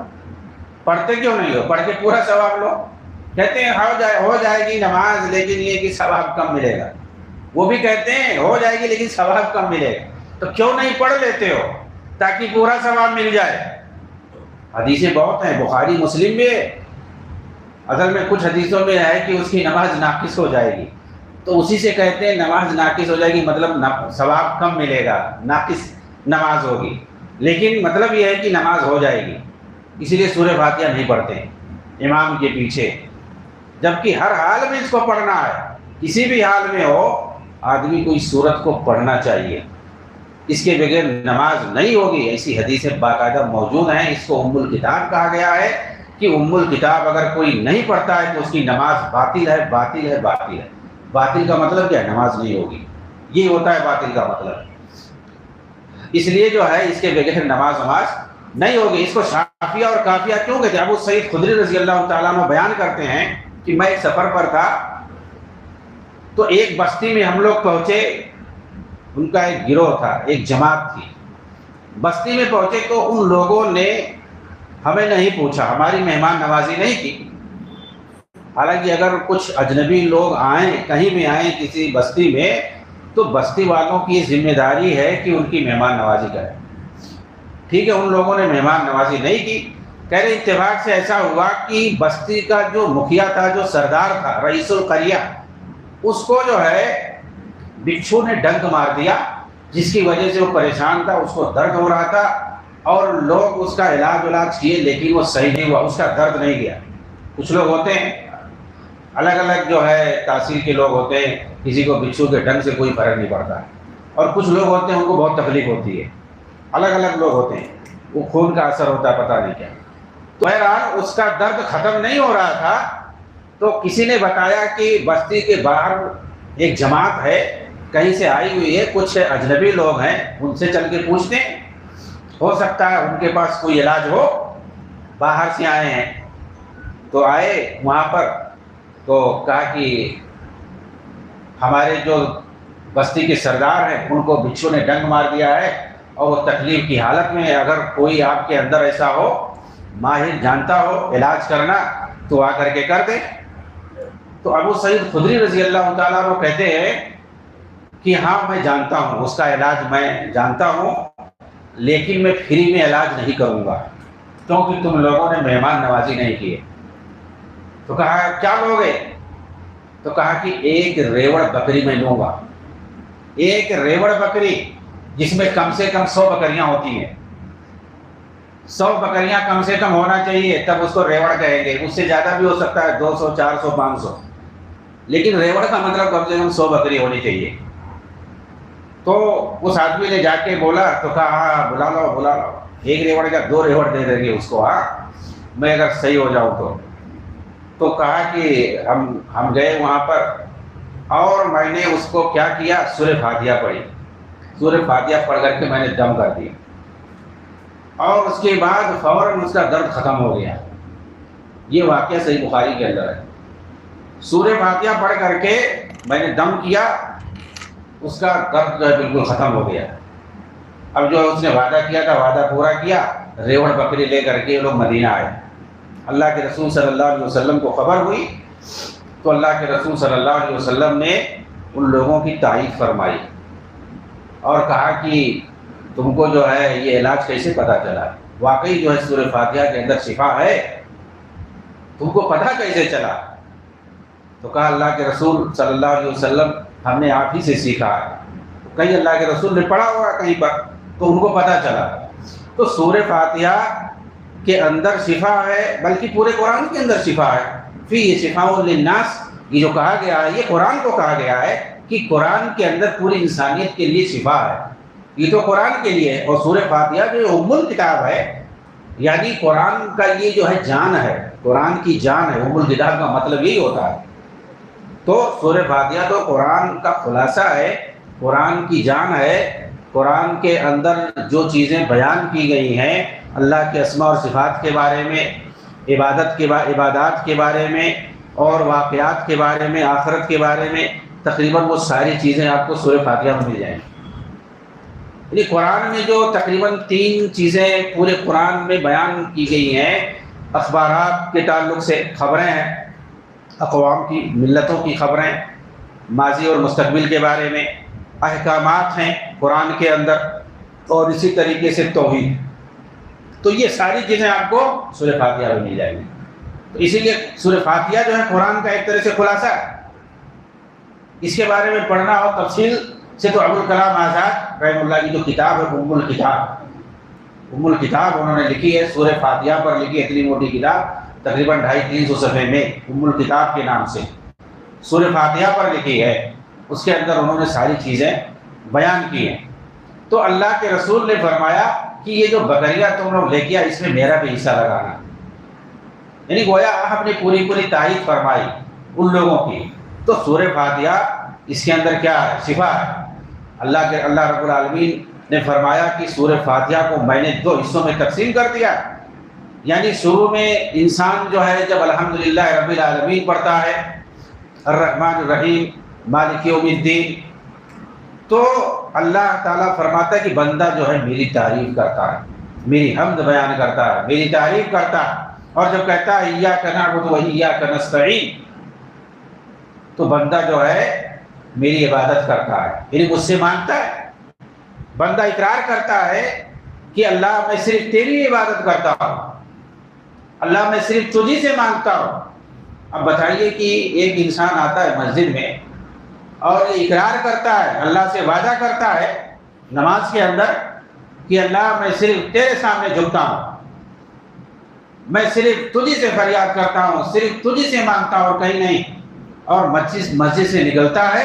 پڑھتے کیوں نہیں ہو؟ پڑھ کے پورا ثواب لو. کہتے ہیں ہو جائے گی نماز لیکن یہ کہ ثواب کم ملے گا. وہ بھی کہتے ہیں ہو جائے گی لیکن ثواب کم ملے گا. تو کیوں نہیں پڑھ لیتے ہو تاکہ پورا ثواب مل جائے؟ حدیثیں بہت ہیں، بخاری مسلم بھی ہے. اصل میں کچھ حدیثوں میں ہے کہ اس کی نماز ناقص ہو جائے گی، تو اسی سے کہتے ہیں نماز ناقص ہو جائے گی، مطلب ثواب کم ملے گا، ناقص نماز ہوگی، لیکن مطلب یہ ہے کہ نماز ہو جائے گی، اسی لیے سورہ فاتحہ نہیں پڑھتے ہیں امام کے پیچھے، جبکہ ہر حال میں اس کو پڑھنا ہے، کسی بھی حال میں ہو آدمی کو اس سورت کو پڑھنا چاہیے، اس کے بغیر نماز نہیں ہوگی۔ ایسی حدیثیں باقاعدہ موجود ہیں، اس کو ام الکتاب کہا گیا ہے کہ ام الکتاب اگر کوئی نہیں پڑھتا ہے تو اس کی نماز باطل ہے، باطل ہے، باطل ہے۔ باطل کا مطلب کیا ہے؟ نماز نہیں ہوگی، یہ ہوتا ہے باطل کا مطلب۔ اس لیے جو ہے اس کے بغیر نماز نہیں ہوگی۔ اس کو شافیہ اور کافیہ کیوں کہتے ہیں؟ ابو سعید خدری رضی اللہ تعالیٰ عنہ بیان کرتے ہیں کہ میں ایک سفر پر تھا تو ایک بستی میں ہم لوگ پہنچے، ان کا ایک گروہ تھا، ایک جماعت تھی، بستی میں پہنچے تو ان لوگوں نے ہمیں نہیں پوچھا، ہماری مہمان نوازی نہیں کی۔ حالانکہ اگر کچھ اجنبی لوگ آئیں، کہیں بھی آئیں کسی بستی میں، تو بستی والوں کی یہ ذمہ داری ہے کہ ان کی مہمان نوازی کریں۔ ٹھیک ہے، ان لوگوں نے مہمان نوازی نہیں کی۔ کہہ رہے اتفاق سے ایسا ہوا کہ بستی کا جو مکھیا تھا، جو سردار تھا، رئیس القریہ، اس کو جو ہے بچھو نے ڈنک مار دیا، جس کی وجہ سے وہ پریشان تھا، اس کو درد ہو رہا تھا، اور لوگ اس کا علاج کیے لیکن وہ صحیح نہیں ہوا، اس کا درد نہیں گیا۔ کچھ لوگ ہوتے ہیں الگ الگ جو ہے تاثیر کے لوگ ہوتے ہیں، کسی کو بچھو کے ڈنک سے کوئی فرق نہیں پڑتا، اور کچھ لوگ ہوتے ہیں ان کو بہت تکلیف ہوتی ہے، الگ الگ لوگ ہوتے ہیں، وہ خون کا اثر ہوتا ہے، پتہ نہیں کیا۔ تو بہرحال اس کا درد ختم نہیں ہو رہا تھا، تو کسی نے بتایا کہ بستی کے باہر ایک جماعت ہے، کہیں سے آئی ہوئی ہے، کچھ اجنبی لوگ ہیں، ان سے چل کے پوچھتے ہیں، ہو سکتا ہے ان کے پاس کوئی علاج ہو، باہر سے آئے ہیں۔ تو آئے وہاں پر، تو کہا کہ ہمارے جو بستی کے سردار ہیں ان کو بچھو نے ڈنک مار دیا ہے اور وہ تکلیف کی حالت میں ہے، اگر کوئی آپ کے اندر ایسا ہو، ماہر جانتا ہو علاج کرنا، تو آ کر کے کر دے۔ تو ابو سعید خدری رضی اللہ تعالیٰ عنہ کہتے ہیں کہ ہاں میں جانتا ہوں، اس کا علاج میں جانتا ہوں، لیکن میں فری میں علاج نہیں کروں گا کیونکہ تم لوگوں نے مہمان نوازی نہیں کی ہے۔ تو کہا کیا لوگے؟ تو کہا کہ ایک ریوڑ بکری میں لوں گا، ایک ریوڑ بکری جس میں کم سے کم 100 بکریاں ہوتی ہیں، 100 بکریاں کم سے کم ہونا چاہیے، تب اس کو ریوڑ کہیں گے، اس سے زیادہ بھی ہو سکتا ہے، 200 400 500، لیکن ریوڑ کا مطلب کم سے کم 100 بکری ہونی چاہیے۔ تو اس آدمی نے جا کے بولا، تو کہا ہاں بلا لو بلا لو، ایک ریوڑ کا 2 ریوڑ دے دیں گے اس کو، ہاں میں اگر صحیح ہو جاؤں تو کہا کہ ہم گئے وہاں پر، اور میں نے اس کو کیا کیا، سورہ فاتحہ پڑھی، سورہ فاتحہ پڑھ کر کے میں نے دم کر دیا، اور اس کے بعد فوراً اس کا درد ختم ہو گیا۔ یہ واقعہ صحیح بخاری کے اندر ہے۔ سورہ فاتحہ پڑھ کر کے میں نے دم کیا، اس کا درد جو ہے بالکل ختم ہو گیا۔ اب جو اس نے وعدہ کیا تھا وعدہ پورا کیا، ریوڑ بکری لے کر کے لوگ مدینہ آئے۔ اللہ کے رسول صلی اللہ علیہ وسلم کو خبر ہوئی تو اللہ کے رسول صلی اللہ علیہ وسلم نے ان لوگوں کی تعریف فرمائی اور کہا کہ تم کو جو ہے یہ علاج کیسے پتہ چلا؟ واقعی جو ہے سورہ فاتحہ کے اندر شفا ہے، تم کو پتہ کیسے چلا؟ تو کہا اللہ کے رسول صلی اللہ علیہ وسلم ہم نے آپ ہی سے سیکھا ہے۔ کہیں اللہ کے رسول نے پڑھا ہوا کہیں پر تو ان کو پتہ چلا۔ تو سورہ فاتحہ کے اندر شفا ہے، بلکہ پورے قرآن کے اندر شفا ہے۔ فی شفاء للناس، یہ جو کہا گیا ہے یہ قرآن کو کہا گیا ہے کہ قرآن کے اندر پوری انسانیت کے لیے شفا ہے، یہ تو قرآن کے لیے ہے۔ اور سورہ فاتحہ جو ام الکتاب ہے، یعنی قرآن کا یہ جو ہے جان ہے، قرآن کی جان ہے، ام الکتاب کا مطلب یہی ہوتا ہے۔ تو سورہ فاتحہ تو قرآن کا خلاصہ ہے، قرآن کی جان ہے، قرآن کے اندر جو چیزیں بیان کی گئی ہیں اللہ کے اسماء اور صفات کے بارے میں، عبادات کے بارے میں، اور واقعات کے بارے میں، آخرت کے بارے میں، تقریباً وہ ساری چیزیں آپ کو سورہ فاتحہ میں مل جائیں گی۔ یعنی قرآن میں جو تقریباً 3 چیزیں پورے قرآن میں بیان کی گئی ہیں، اخبارات کے تعلق سے خبریں ہیں، اقوام کی ملتوں کی خبریں، ماضی اور مستقبل کے بارے میں، احکامات ہیں قرآن کے اندر، اور اسی طریقے سے توحید۔ تو یہ ساری چیزیں آپ کو سورہ فاتحہ میں مل جائیں گی۔ تو اسی لیے سورہ فاتحہ جو ہے قرآن کا ایک طرح سے خلاصہ ہے۔ اس کے بارے میں پڑھنا ہو تفصیل سے تو ابوالکلام آزاد رحمہ اللہ کی جو کتاب ہے ام الکتاب انہوں نے لکھی ہے، سورہ فاتحہ پر لکھی ہے، اتنی موٹی کتاب تقریباً 250-300 صفحے میں ام الکتاب کے نام سے سورہ فاتحہ پر لکھی ہے، اس کے اندر انہوں نے ساری چیزیں بیان کی ہیں۔ تو اللہ کے رسول نے فرمایا کہ یہ جو بکریاں تم لوگ لے کیا اس میں میرا بھی حصہ لگانا، یعنی گویا آپ نے پوری تائید فرمائی ان لوگوں کی۔ تو سورہ فاتحہ اس کے اندر کیا ہے؟ شفا ہے۔ اللہ رب العالمین نے فرمایا کہ سورہ فاتحہ کو میں نے 2 حصوں میں تقسیم کر دیا، یعنی شروع میں انسان جو ہے جب الحمدللہ رب العالمین پڑھتا ہے، الرحمن الرحیم مالک یوم الدین، تو اللہ تعالیٰ فرماتا ہے کہ بندہ جو ہے میری تعریف کرتا ہے، میری حمد بیان کرتا ہے، میری تعریف کرتا ہے، اور جب کہتا ہے ایاک نعبد و ایاک نستعین، تو بندہ جو ہے میری عبادت کرتا ہے، یعنی مجھ سے مانگتا ہے۔ بندہ اقرار کرتا ہے کہ اللہ میں صرف تیری عبادت کرتا ہوں، اللہ میں صرف تجھی سے مانگتا ہوں۔ اب بتائیے کہ ایک انسان آتا ہے مسجد میں اور اقرار کرتا ہے، اللہ سے وعدہ کرتا ہے نماز کے اندر کہ اللہ میں صرف تیرے سامنے جھکتا ہوں، میں صرف تجھی سے فریاد کرتا ہوں، صرف تجھی سے مانگتا ہوں اور کہیں نہیں، اور مسجد سے نکلتا ہے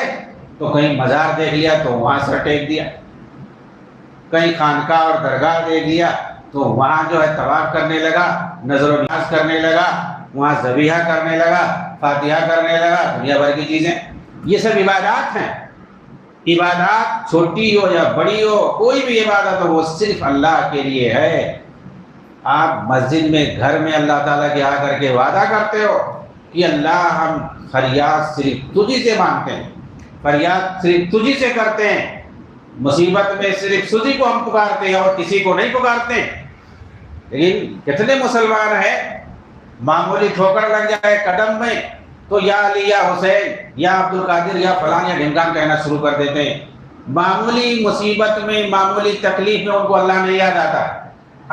تو کہیں مزار دیکھ لیا تو وہاں سر ٹیک دیا، کہیں خانقاہ اور درگاہ دیکھ لیا تو وہاں جو ہے طواف کرنے لگا، نظر و نیاز کرنے لگا، وہاں ذبیحہ کرنے لگا، فاتحہ کرنے لگا، دنیا بھر کی چیزیں۔ یہ سب عبادات ہیں۔ عبادات چھوٹی ہو یا بڑی ہو، کوئی بھی عبادت ہو وہ صرف اللہ کے لیے ہے۔ آپ مسجد میں گھر میں اللہ تعالیٰ کے آ کر کے وعدہ کرتے ہو کہ اللہ ہم فریاد صرف تجھی سے مانگتے ہیں، فریاد صرف تجھی سے کرتے ہیں، مصیبت میں صرف تجھی کو ہم پکارتے ہیں اور کسی کو نہیں پکارتے۔ لیکن کتنے مسلمان ہیں معمولی ٹھوکر لگ جائے قدم میں تو یا علی یا حسین یا عبد القادر یا فلان یا ڈھمکان کہنا شروع کر دیتے ہیں۔ معمولی مصیبت میں، معمولی تکلیف میں ان کو اللہ نہیں یاد آتا،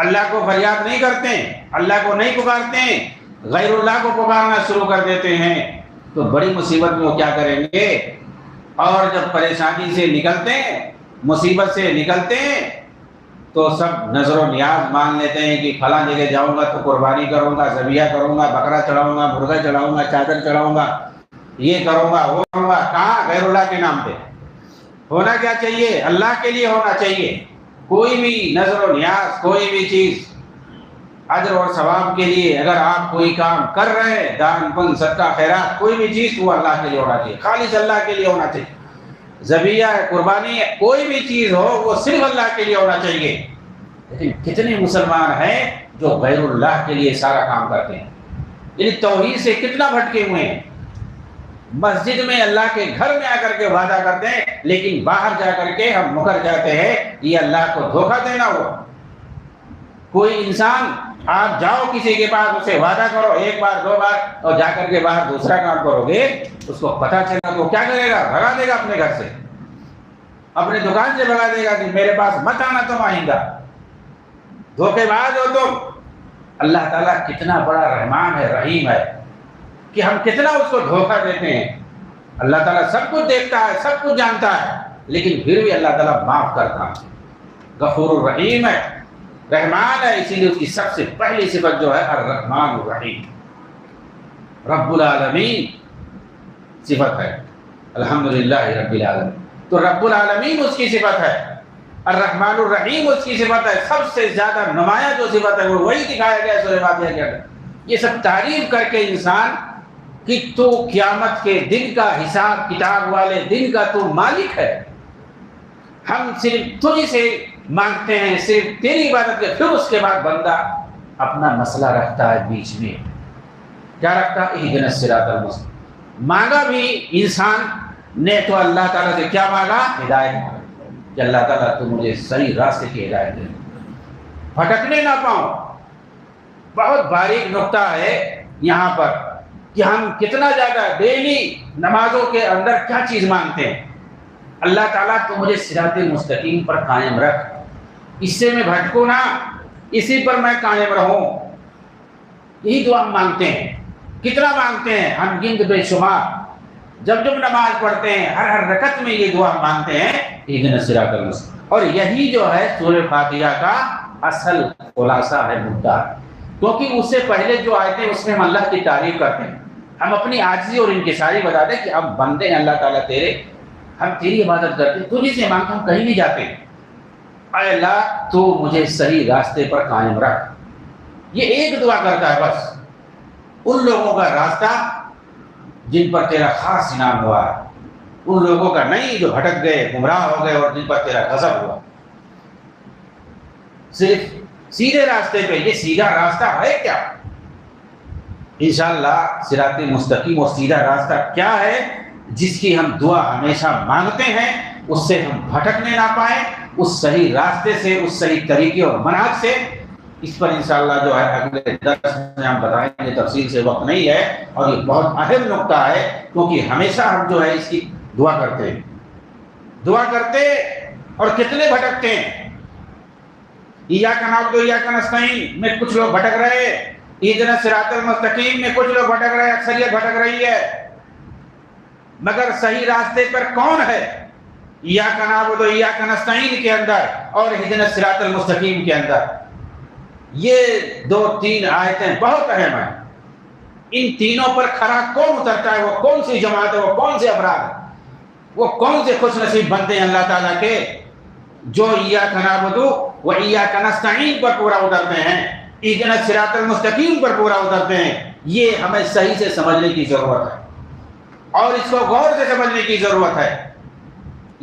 اللہ کو فریاد نہیں کرتے ہیں، اللہ کو نہیں پکارتے ہیں، غیر اللہ کو پکارنا شروع کر دیتے ہیں۔ تو بڑی مصیبت میں وہ کیا کریں گے؟ اور جب پریشانی سے نکلتے ہیں، مصیبت سے نکلتے ہیں، تو سب نظر و نیاز مان لیتے ہیں کہ فلاں جگہ جاؤں گا تو قربانی کروں گا، ذبیحہ کروں گا، بکرا چڑھاؤں گا، مرغا چڑھاؤں گا، چادر چڑھاؤں گا، یہ کروں گا وہ کروں گا۔ کہاں؟ غیر اللہ کے نام پہ۔ ہونا کیا چاہیے؟ اللہ کے لیے ہونا چاہیے۔ کوئی بھی نظر و نیاز، کوئی بھی چیز اجر اور ثواب کے لیے اگر آپ کوئی کام کر رہے ہیں، دان پن صدقہ خیرات، کوئی بھی چیز وہ اللہ کے لیے ہونا چاہیے، خالص اللہ کے لیے ہونا چاہیے۔ ذبیحہ ہے، قربانی ہے، کوئی بھی چیز ہو وہ صرف اللہ کے لیے ہونا چاہیے۔ لیکن کتنے مسلمان ہیں جو غیر اللہ کے لیے سارا کام کرتے ہیں، یعنی توحید سے کتنا بھٹکے ہوئے ہیں۔ مسجد میں اللہ کے گھر میں آ کر کے وعدہ کرتے ہیں، لیکن باہر جا کر کے ہم مکر جاتے ہیں، یہ اللہ کو دھوکہ دینا ہوا۔ کوئی انسان آپ جاؤ کسی کے پاس، اسے وعدہ کرو 1 بار 2 بار، اور جا کر کے باہر دوسرا کام کرو گے، اس کو پتہ چلا تو کیا کرے گا؟ بھگا دے گا اپنے گھر سے، اپنے دکان سے بھگا دے گا کہ میرے پاس مت آنا تم آئندہ، دھوکے باز ہو تم۔ اللہ تعالیٰ کتنا بڑا رحمان ہے، رحیم ہے کہ ہم کتنا اس کو دھوکہ دیتے ہیں۔ اللہ تعالیٰ سب کچھ دیکھتا ہے، سب کچھ جانتا ہے، لیکن پھر بھی اللہ تعالیٰ معاف کرتا ہے، غفور الرحیم ہے، رحمان ہے۔ اسی لیے اس کی سب سے پہلی صفت جو ہے الرحمن الرحیم، رب العالمین صفت ہے، الحمدللہ رب العالمین۔ تو رب العالمین اس کی صفت ہے، الرحمن الرحیم اس کی صفت ہے۔ سب سے زیادہ نمایاں جو صفت ہے وہ وہی دکھایا گیا سورہ فاتحہ کے اندر۔ یہ سب تعریف کر کے انسان کہ تو قیامت کے دن کا، حساب کتاب والے دن کا تو مالک ہے، ہم صرف تجھ سے مانگتے ہیں، صرف تیری عبادت کے۔ پھر اس کے بعد بندہ اپنا مسئلہ رکھتا ہے بیچ میں، کیا رکھتا ہے؟ اہدنا الصراط المستقیم۔ مانگا بھی انسان نے تو اللہ تعالیٰ سے کیا مانگا؟ ہدایت، کہ اللہ تعالیٰ تو مجھے صحیح راستے کی ہدایت دے، بھٹکنے نہ پاؤں۔ بہت باریک نقطہ ہے یہاں پر کہ ہم کتنا زیادہ ڈیلی نمازوں کے اندر کیا چیز مانگتے ہیں؟ اللہ تعالیٰ تو مجھے صراط مستقیم پر قائم رکھ، اس سے میں بھٹکوں نہ، اسی پر میں قائم رہوں، یہی دعا ہم مانگتے ہیں۔ کتنا مانگتے ہیں؟ ہم گنگ بے شمار، جب جب نماز پڑھتے ہیں ہر رکعت میں یہ دعا مانگتے ہیں اہدنا الصراط المستقیم. اور یہی جو ہے سورہ فاتحہ کا اصل خلاصہ ہے، مدعا. کیونکہ اس سے پہلے جو آیتیں اس میں ہم اللہ کی تعریف کرتے ہیں، ہم اپنی عاجزی اور انکساری بتاتے ہیں کہ ہم بندے ہیں اللہ تعالیٰ تیرے، ہم تیری عبادت کرتے ہیں، تجھی سے مانگتے، ہم کہیں نہیں جاتے. اے اللہ تو مجھے صحیح راستے پر قائم رکھ. یہ ایک دعا کرتا ہے بس ان لوگوں کا راستہ جن پر تیرا خاص انعام ہوا ہے، ان لوگوں کا نہیں جو بھٹک گئے، گمراہ ہو گئے اور جن پر تیرا غضب ہوا. صرف سیدھے راستے پہ، یہ سیدھا راستہ ہے کیا؟ انشاءاللہ صراط مستقیم اور سیدھا راستہ کیا ہے جس کی ہم دعا ہمیشہ مانگتے ہیں، اس سے ہم بھٹکنے نہ پائیں، اس صحیح راستے سے، اس صحیح طریقے اور منہج سے. اس پر انشاءاللہ جو ہے اگلے درس میں ہم بتائیں گے، تفصیل سے وقت نہیں ہے. اور یہ بہت اہم نقطہ ہے کیونکہ ہمیشہ ہم جو ہے اس کی دعا کرتے اور کتنے بھٹکتے ہیں. ایاک نعبد و ایاک نستعین میں کچھ لوگ بھٹک رہے، اہدنا الصراط المستقیم میں کچھ لوگ بھٹک رہے، اکثریت بھٹک رہی ہے. مگر صحیح راستے پر کون ہے؟ ایاک نعبد و ایاک نستعین کے اندر اور اہدنا الصراط المستقیم کے اندر. یہ 2-3 آیتیں بہت اہم ہیں. ان تینوں پر کھرا کون اترتا ہے، وہ کون سی جماعت ہے، وہ کون سے افراد ہیں، وہ کون سے خوش نصیب بنتے ہیں اللہ تعالیٰ کے جو ایاک نعبد و ایاک نستعین پر پورا اترتے ہیں، اہدنا الصراط المستقیم پر پورا اترتے ہیں. یہ ہمیں صحیح سے سمجھنے کی ضرورت ہے اور اس کو غور سے سمجھنے کی ضرورت ہے.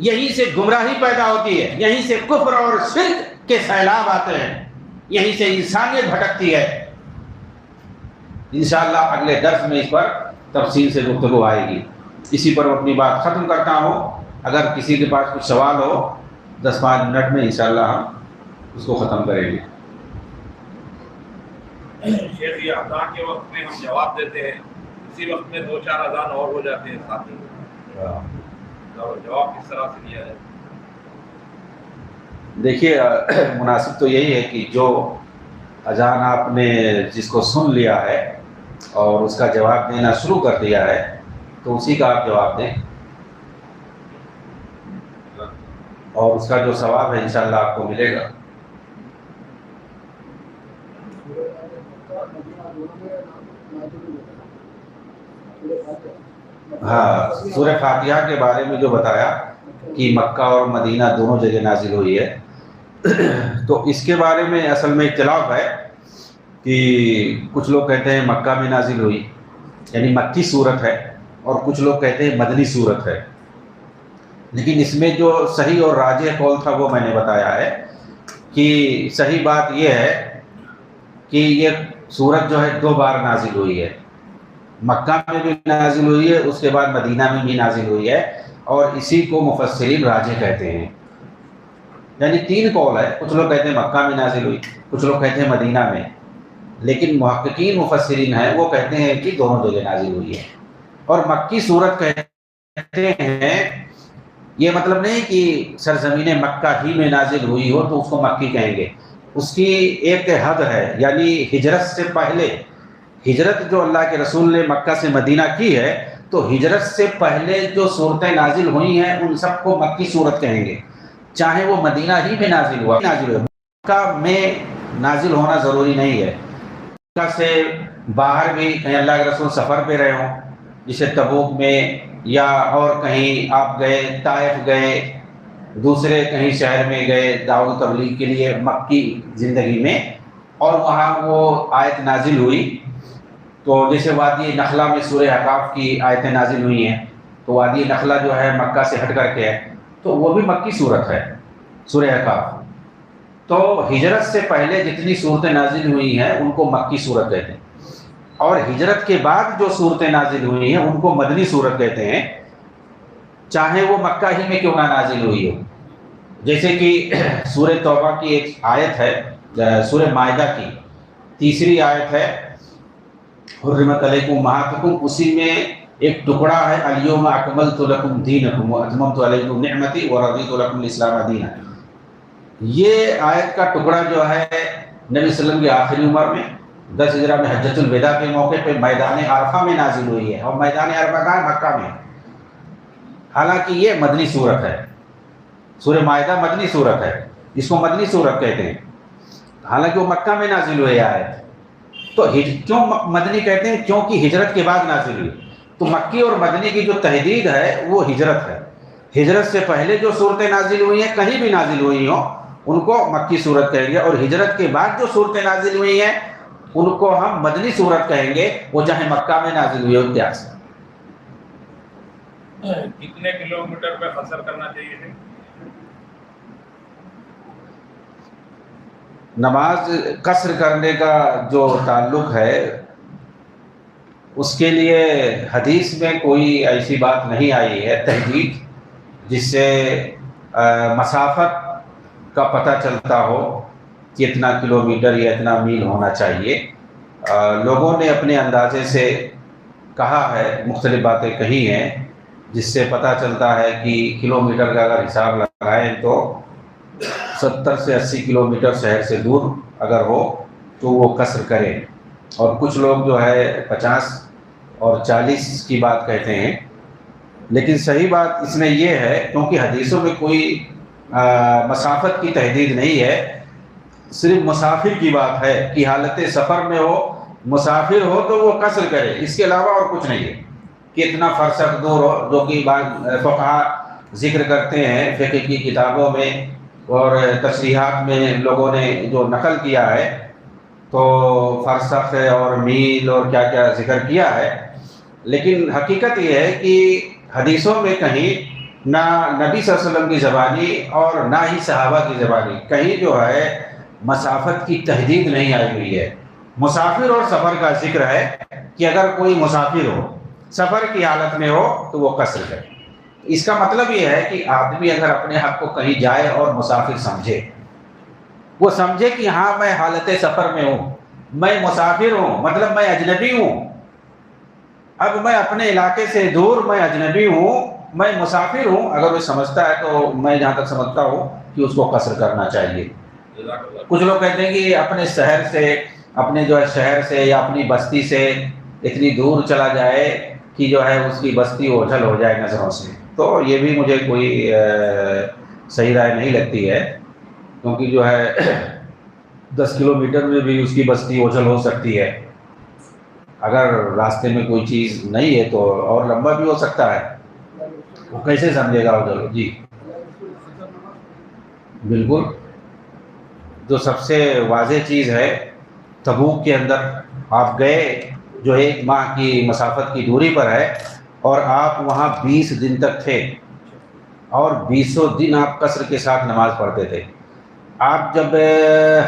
یہیں سے گمراہی پیدا ہوتی ہے، یہیں سے کفر اور شرک کے سیلاب آتے ہیں، یہیں سے انسانیت بھٹکتی ہے. انشاءاللہ اگلے درس میں اس پر تفصیل سے گفتگو آئے گی. اسی پر اپنی بات ختم کرتا ہوں. اگر کسی کے پاس کچھ سوال ہو 10-5 منٹ میں انشاءاللہ ہم اس کو ختم کریں گے. شیخ یہ اذان کے وقت میں ہم جواب دیتے ہیں، اسی وقت میں 2-4 اذان اور ہو جاتے ہیں ساتھ ہی، تو جواب کس طرح سے دیا ہے؟ دیکھیے مناسب تو یہی ہے کہ جو اذان آپ نے جس کو سن لیا ہے اور اس کا جواب دینا شروع کر دیا ہے تو اسی کا آپ جواب دیں، اور اس کا جو ثواب ہے انشاءاللہ آپ کو ملے گا. ہاں، سورہ فاتحہ کے بارے میں جو بتایا کہ مکہ اور مدینہ دونوں جگہ نازل ہوئی ہے، تو اس کے بارے میں اصل میں اختلاف ہے کہ کچھ لوگ کہتے ہیں مکہ میں نازل ہوئی یعنی مکی صورت ہے، اور کچھ لوگ کہتے ہیں مدنی صورت ہے. لیکن اس میں جو صحیح اور راجح قول تھا وہ میں نے بتایا ہے کہ صحیح بات یہ ہے کہ یہ صورت جو ہے 2 بار نازل ہوئی ہے. مکہ میں بھی نازل ہوئی ہے، اس کے بعد مدینہ میں بھی نازل ہوئی ہے، اور اسی کو مفسرین راجح کہتے ہیں. یعنی 3 قول ہے، کچھ لوگ کہتے ہیں مکہ میں نازل ہوئی، کچھ لوگ کہتے ہیں مدینہ میں، لیکن محققین مفسرین ہیں وہ کہتے ہیں کہ دونوں جگہ نازل ہوئی ہے. اور مکی صورت کہتے ہیں، یہ مطلب نہیں کہ سرزمین مکہ ہی میں نازل ہوئی ہو تو اس کو مکی کہیں گے. اس کی ایک حد ہے، یعنی ہجرت سے پہلے، ہجرت جو اللہ کے رسول نے مکہ سے مدینہ کی ہے تو ہجرت سے پہلے جو صورتیں نازل ہوئی ہیں ان سب کو مکی صورت کہیں گے، چاہے وہ مدینہ ہی میں نازل ہوا. مکہ میں نازل ہونا ضروری نہیں ہے، مکہ سے باہر بھی کہیں اللہ کے رسول سفر پہ رہے ہوں، جسے تبوک میں یا اور کہیں آپ گئے، طائف گئے، دوسرے کہیں شہر میں گئے دعوت تبلیغ کے لیے مکی زندگی میں، اور وہاں وہ آیت نازل ہوئی. تو جیسے وادی نخلا میں سورہ احقاف کی آیتیں نازل ہوئی ہیں، تو وادی نخلا جو ہے مکہ سے ہٹ کر کے ہے تو وہ بھی مکی صورت ہے سورہ احقاف. تو ہجرت سے پہلے جتنی صورتیں نازل ہوئی ہیں ان کو مکی صورت کہتے ہیں، اور ہجرت کے بعد جو صورتیں نازل ہوئی ہیں ان کو مدنی صورت کہتے ہیں، چاہے وہ مکہ ہی میں کیوں نہ نازل ہوئی ہو. جیسے کہ سورہ توبہ کی ایک آیت ہے، سورہ مائدہ کی 3 آیت ہے، حرمت علیکم امہاتکم، اسی میں ایک ٹکڑا ہے الیوم اکملت لکم دینکم واتممت علیکم نعمتی ورضیت لکم الاسلام دینا. یہ آیت کا ٹکڑا جو ہے نبی صلی اللہ علیہ وسلم کی آخری عمر میں 10 ہجرہ میں حجۃ الوداع کے موقع پہ میدان عرفہ میں نازل ہوئی ہے، اور میدان عرفہ کا مکہ میں. حالانکہ یہ مدنی صورت ہے، سورہ مائدہ مدنی صورت ہے، جس کو مدنی صورت کہتے ہیں، حالانکہ وہ مکہ میں نازل ہوئی آیت۔ تو کیوں مدنی کہتے ہیں؟ کیونکہ ہجرت کے بعد نازل ہوئی۔ تو مکی اور مدنی کی جو تحدید ہے وہ ہجرت ہے۔ ہجرت سے پہلے جو صورتیں نازل ہوئی ہیں، کہیں بھی نازل ہوئی ہوں، ان کو مکی صورت کہیں گے، اور ہجرت کے بعد جو صورتیں نازل ہوئی ہیں ان کو ہم مدنی صورت کہیں گے، وہ چاہے مکہ میں نازل ہوئی ہو اتحاد سے۔ کتنے کلومیٹر پہ قصر کرنا چاہیے؟ نماز قصر کرنے کا جو تعلق ہے اس کے لیے حدیث میں کوئی ایسی بات نہیں آئی ہے تحدید جس سے مسافت کا پتہ چلتا ہو کہ اتنا کلومیٹر یا اتنا میل ہونا چاہیے۔ لوگوں نے اپنے اندازے سے کہا ہے، مختلف باتیں کہی ہیں، جس سے پتہ چلتا ہے کہ کلومیٹر کا اگر حساب لگائیں تو 70 سے 80 کلومیٹر شہر سے دور اگر ہو تو وہ قصر کرے، اور کچھ لوگ جو ہے 50 اور 40 کی بات کہتے ہیں۔ لیکن صحیح بات اس میں یہ ہے، کیونکہ حدیثوں میں کوئی مسافت کی تحدید نہیں ہے، صرف مسافر کی بات ہے کہ حالت سفر میں ہو، مسافر ہو تو وہ قصر کرے، اس کے علاوہ اور کچھ نہیں ہے کہ اتنا فرسخ دور ہو، جو کہ بعض فقہا ذکر کرتے ہیں فقہ کی کتابوں میں اور تشریحات میں لوگوں نے جو نقل کیا ہے، تو فرسخ اور میل اور کیا کیا ذکر کیا ہے۔ لیکن حقیقت یہ ہے کہ حدیثوں میں کہیں نہ نبی صلی اللہ علیہ وسلم کی زبانی اور نہ ہی صحابہ کی زبانی کہیں جو ہے مسافت کی تحدید نہیں آئی ہوئی ہے۔ مسافر اور سفر کا ذکر ہے کہ اگر کوئی مسافر ہو، سفر کی حالت میں ہو تو وہ قصر کرے۔ اس کا مطلب یہ ہے کہ آدمی اگر اپنے حق کو کہیں جائے اور مسافر سمجھے، وہ سمجھے کہ ہاں میں حالت سفر میں ہوں، میں مسافر ہوں، مطلب میں اجنبی ہوں، اب میں اپنے علاقے سے دور، میں اجنبی ہوں، میں مسافر ہوں، اگر وہ سمجھتا ہے تو میں جہاں تک سمجھتا ہوں کہ اس کو قصر کرنا چاہیے۔ کچھ لوگ کہتے ہیں کہ اپنے شہر سے، اپنے جو ہے شہر سے یا اپنی بستی سے اتنی دور چلا جائے کہ جو ہے اس کی بستی اوجھل ہو جائے نظروں سے، تو یہ بھی مجھے کوئی صحیح رائے نہیں لگتی ہے، کیونکہ جو ہے 10 کلومیٹر میں بھی اس کی بستی اوجھل ہو سکتی ہے، اگر راستے میں کوئی چیز نہیں ہے تو اور لمبا بھی ہو سکتا ہے، وہ کیسے سمجھے گا اوجھل؟ جی بالکل۔ جو سب سے واضح چیز ہے، تبوک کے اندر آپ گئے جو 1 ماہ کی مسافت کی دوری پر ہے، اور آپ وہاں 20 دن تک تھے، اور 20 دن آپ قصر کے ساتھ نماز پڑھتے تھے۔ آپ جب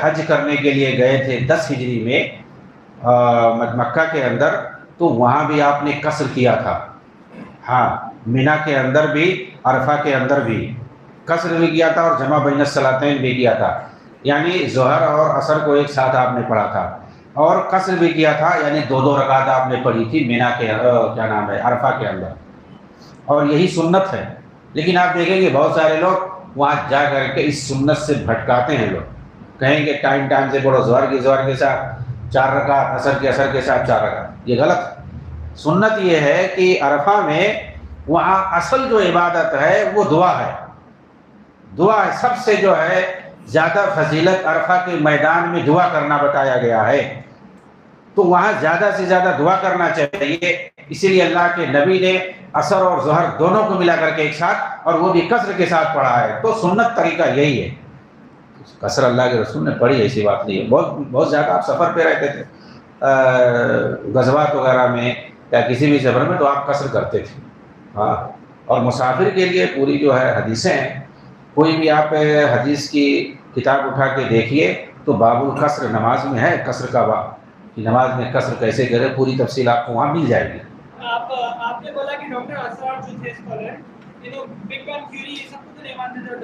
حج کرنے کے لیے گئے تھے 10 ہجری میں مکہ کے اندر، تو وہاں بھی آپ نے قصر کیا تھا۔ ہاں، مینا کے اندر بھی، عرفہ کے اندر بھی قصر بھی کیا تھا، اور جمع بین الصلاتین بھی کیا تھا، یعنی ظہر اور عصر کو ایک ساتھ آپ نے پڑھا تھا، اور قصر بھی کیا تھا، یعنی 2 رکعت آپ نے پڑھی تھی مینا کے کیا نام ہے عرفہ کے اندر، اور یہی سنت ہے۔ لیکن آپ دیکھیں گے بہت سارے لوگ وہاں جا کر کے اس سنت سے بھٹکاتے ہیں، لوگ کہیں گے ٹائم سے پڑھو، ظہر کے ساتھ 4 رکعت، عصر کے ساتھ 4 رکعت، یہ غلط۔ سنت یہ ہے کہ عرفہ میں وہاں اصل جو عبادت ہے وہ دعا ہے، دعا ہے، سب سے جو ہے زیادہ فضیلت عرفہ کے میدان میں دعا کرنا بتایا گیا ہے، تو وہاں زیادہ سے زیادہ دعا کرنا چاہیے۔ اسی لیے اللہ کے نبی نے عصر اور ظہر دونوں کو ملا کر کے ایک ساتھ، اور وہ بھی قصر کے ساتھ پڑھا ہے، تو سنت طریقہ یہی ہے۔ قصر اللہ کے رسول نے پڑھی، ایسی بات نہیں ہے۔ بہت زیادہ آپ سفر پہ رہتے تھے، غزوات وغیرہ میں یا کسی بھی سفر میں، تو آپ قصر کرتے تھے۔ ہاں، اور مسافر کے لیے پوری جو ہے حدیثیں ہیں، کوئی بھی آپ حدیث کی کتاب اٹھا کے دیکھیے تو باب القصر نماز میں ہے، قصر کا باب، کہ نماز میں قصر کیسے کرے، پوری تفصیل آپ کو وہاں مل جائے گی۔ آپ نے بولا کہ ڈاکٹر اسرار جو تھے اسکالر، بگ بینگ تھیوری یہ سب کو نہیں مانتے تھے،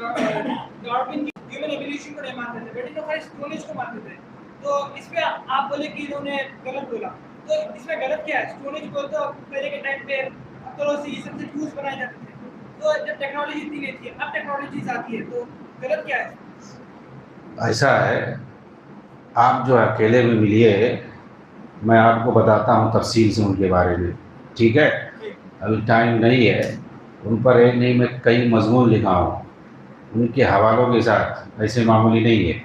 ڈارون کی ہیومن ایولیوشن کو نہیں مانتے تھے، بیٹے تو خیر اسٹونیج کو مانتے تھے، تو اس پہ آپ بولے کہ انہوں نے غلط بولا، تو اس میں غلط کیا ہے؟ اسٹونیج کو تو پہلے کے ٹائم پہ پتھروں سے یہ سب سے ٹولس بنائے جاتے تھے، تو جب ٹیکنالوجی اتنی نہیں تھی، اب ٹیکنالوجیز آتی ہے، تو غلط کیا ہے؟ ایسا ہے، آپ جو اکیلے میں ملیے، میں آپ کو بتاتا ہوں تفصیل سے ان کے بارے میں، ٹھیک ہے؟ ابھی ٹائم نہیں ہے، ان پر ایک نہیں میں کئی مضمون لکھا ہوں ان کے حوالوں کے ساتھ، ایسے معمولی نہیں ہے.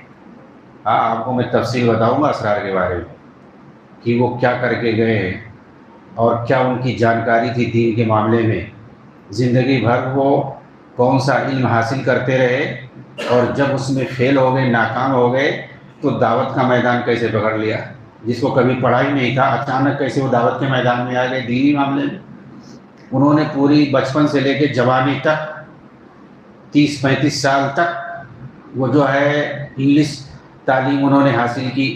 ہاں آپ کو میں تفصیل بتاؤں گا اسرار کے بارے میں کہ وہ کیا کر کے گئے ہیں اور کیا ان کی جانکاری تھی دین کے معاملے میں، زندگی بھر وہ کون سا علم حاصل کرتے رہے، اور جب اس میں فیل ہو گئے، ناکام ہو گئے، تو دعوت کا میدان کیسے پکڑ لیا. جس کو کبھی پڑھا ہی نہیں تھا اچانک کیسے وہ دعوت کے میدان میں آ گئے دینی معاملے میں. انہوں نے پوری بچپن سے لے کے جوانی تک 30-35 سال تک وہ جو ہے انگلش تعلیم انہوں نے حاصل کی،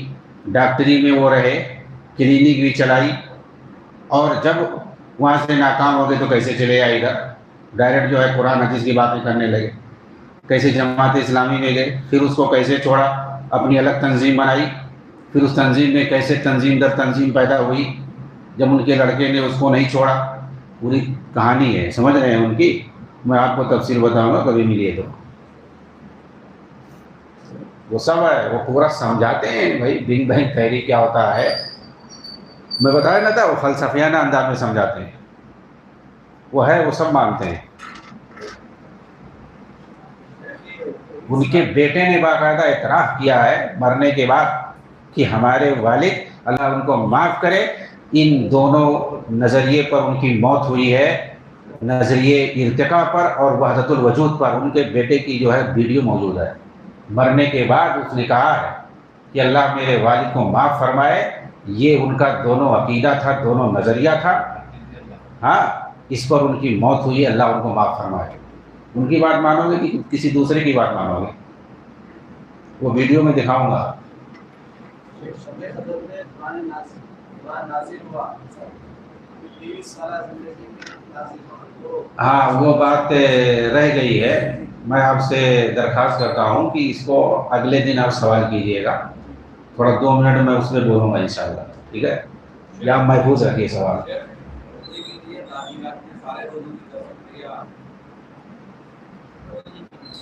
ڈاکٹری میں وہ رہے، کلینک بھی چلائی، اور جب وہاں سے ناکام ہو گئے تو کیسے چلے آئے ادھر ڈائریکٹ جو ہے قرآن حدیث کی باتیں کرنے لگے. کیسے جماعت اسلامی میں گئے، پھر اس کو کیسے چھوڑا، اپنی الگ تنظیم بنائی، پھر اس تنظیم میں کیسے تنظیم در تنظیم پیدا ہوئی جب ان کے لڑکے نے اس کو نہیں چھوڑا. پوری کہانی ہے، سمجھ رہے ہیں ان کی. میں آپ کو تفصیل بتاؤں گا کبھی ملیے تو. وہ سب ہے، وہ پورا سمجھاتے ہیں بھائی بگ بینگ تھیوری کیا ہوتا ہے. میں بتایا نہ تھا وہ فلسفیانہ انداز میں سمجھاتے ہیں، وہ ہے، وہ سب مانتے ہیں. ان کے بیٹے نے باقاعدہ اعتراف کیا ہے مرنے کے بعد کہ ہمارے والد اللہ ان کو معاف کرے ان دونوں نظریے پر ان کی موت ہوئی ہے، نظریے ارتقاء پر اور وحدت الوجود پر. ان کے بیٹے کی جو ہے ویڈیو موجود ہے. مرنے کے بعد اس نے کہا ہے کہ اللہ میرے والد کو معاف فرمائے، یہ ان کا دونوں عقیدہ تھا، دونوں نظریہ تھا. ہاں اس پر ان کی موت ہوئی ہے، اللہ ان کو معاف فرمائے. ان کی بات مانو گے کہ کسی دوسرے کی بات مانو گے؟ وہ ویڈیو میں دکھاؤں گا. ہاں وہ بات رہ گئی ہے. میں آپ سے درخواست کرتا ہوں کہ اس کو اگلے دن آپ سوال کیجئے گا، تھوڑا 2 منٹ میں اس میں بولوں گا انشاءاللہ. ٹھیک ہے، یا محفوظ رکھیے سوال.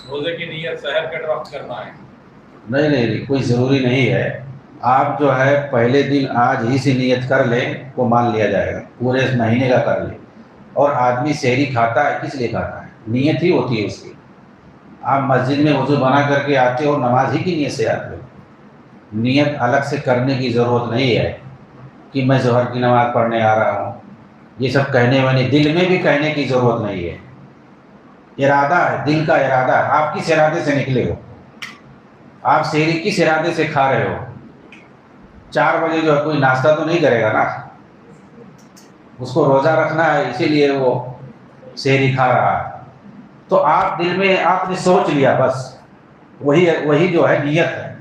روزے کی نیت سحر کے وقت کرنا ہے؟ نہیں کوئی ضروری نہیں ہے. آپ جو ہے پہلے دن آج ہی سے نیت کر لیں وہ مان لیا جائے گا، پورے اس مہینے کا کر لیں. اور آدمی سحری کھاتا ہے کس لیے کھاتا ہے؟ نیت ہی ہوتی ہے اس کی. آپ مسجد میں وضو بنا کر کے آتے ہو، نماز ہی کی نیت سے آتے ہو. نیت الگ سے کرنے کی ضرورت نہیں ہے کہ میں ظہر کی نماز پڑھنے آ رہا ہوں. یہ سب کہنے والے دل میں بھی کہنے کی ضرورت نہیں ہے. ارادہ ہے، دل کا ارادہ ہے. آپ کس ارادے سے نکلے ہو؟ آپ سحری کس ارادے سے کھا رہے ہو؟ 4 بجے جو ہے کوئی ناشتہ تو نہیں کرے گا نا، اس کو روزہ رکھنا ہے، اسی لیے وہ سحری کھا رہا ہے. تو آپ دل میں آپ نے سوچ لیا، بس وہی جو ہے نیت ہے.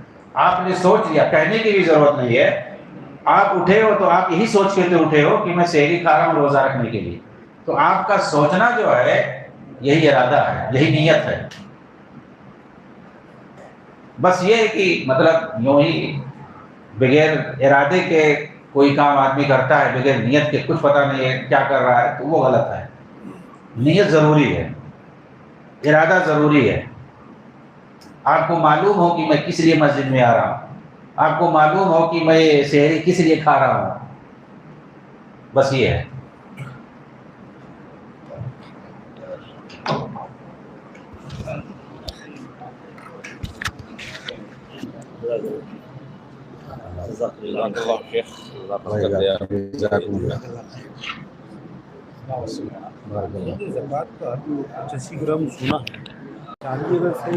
آپ نے سوچ لیا، کہنے کی بھی ضرورت نہیں ہے. آپ اٹھے ہو تو آپ یہی سوچ کے تو اٹھے ہو کہ میں سحری کھا رہا ہوں روزہ رکھنے کے لیے. تو آپ کا سوچنا جو ہے یہی ارادہ ہے، یہی نیت ہے. بس یہ ہے کہ مطلب یوں ہی بغیر ارادے کے کوئی کام آدمی کرتا ہے، بغیر نیت کے کچھ پتہ نہیں ہے کیا کر رہا ہے، تو وہ غلط ہے. نیت ضروری ہے، ارادہ ضروری ہے. آپ کو معلوم ہو کہ میں کس لیے مسجد میں آ رہا ہوں، آپ کو معلوم ہو کہ میں سحری کس لیے کھا رہا ہوں. بس یہ ہے. زکوٰۃ کا 85 گرام سونا ہے، چاندی اگر سے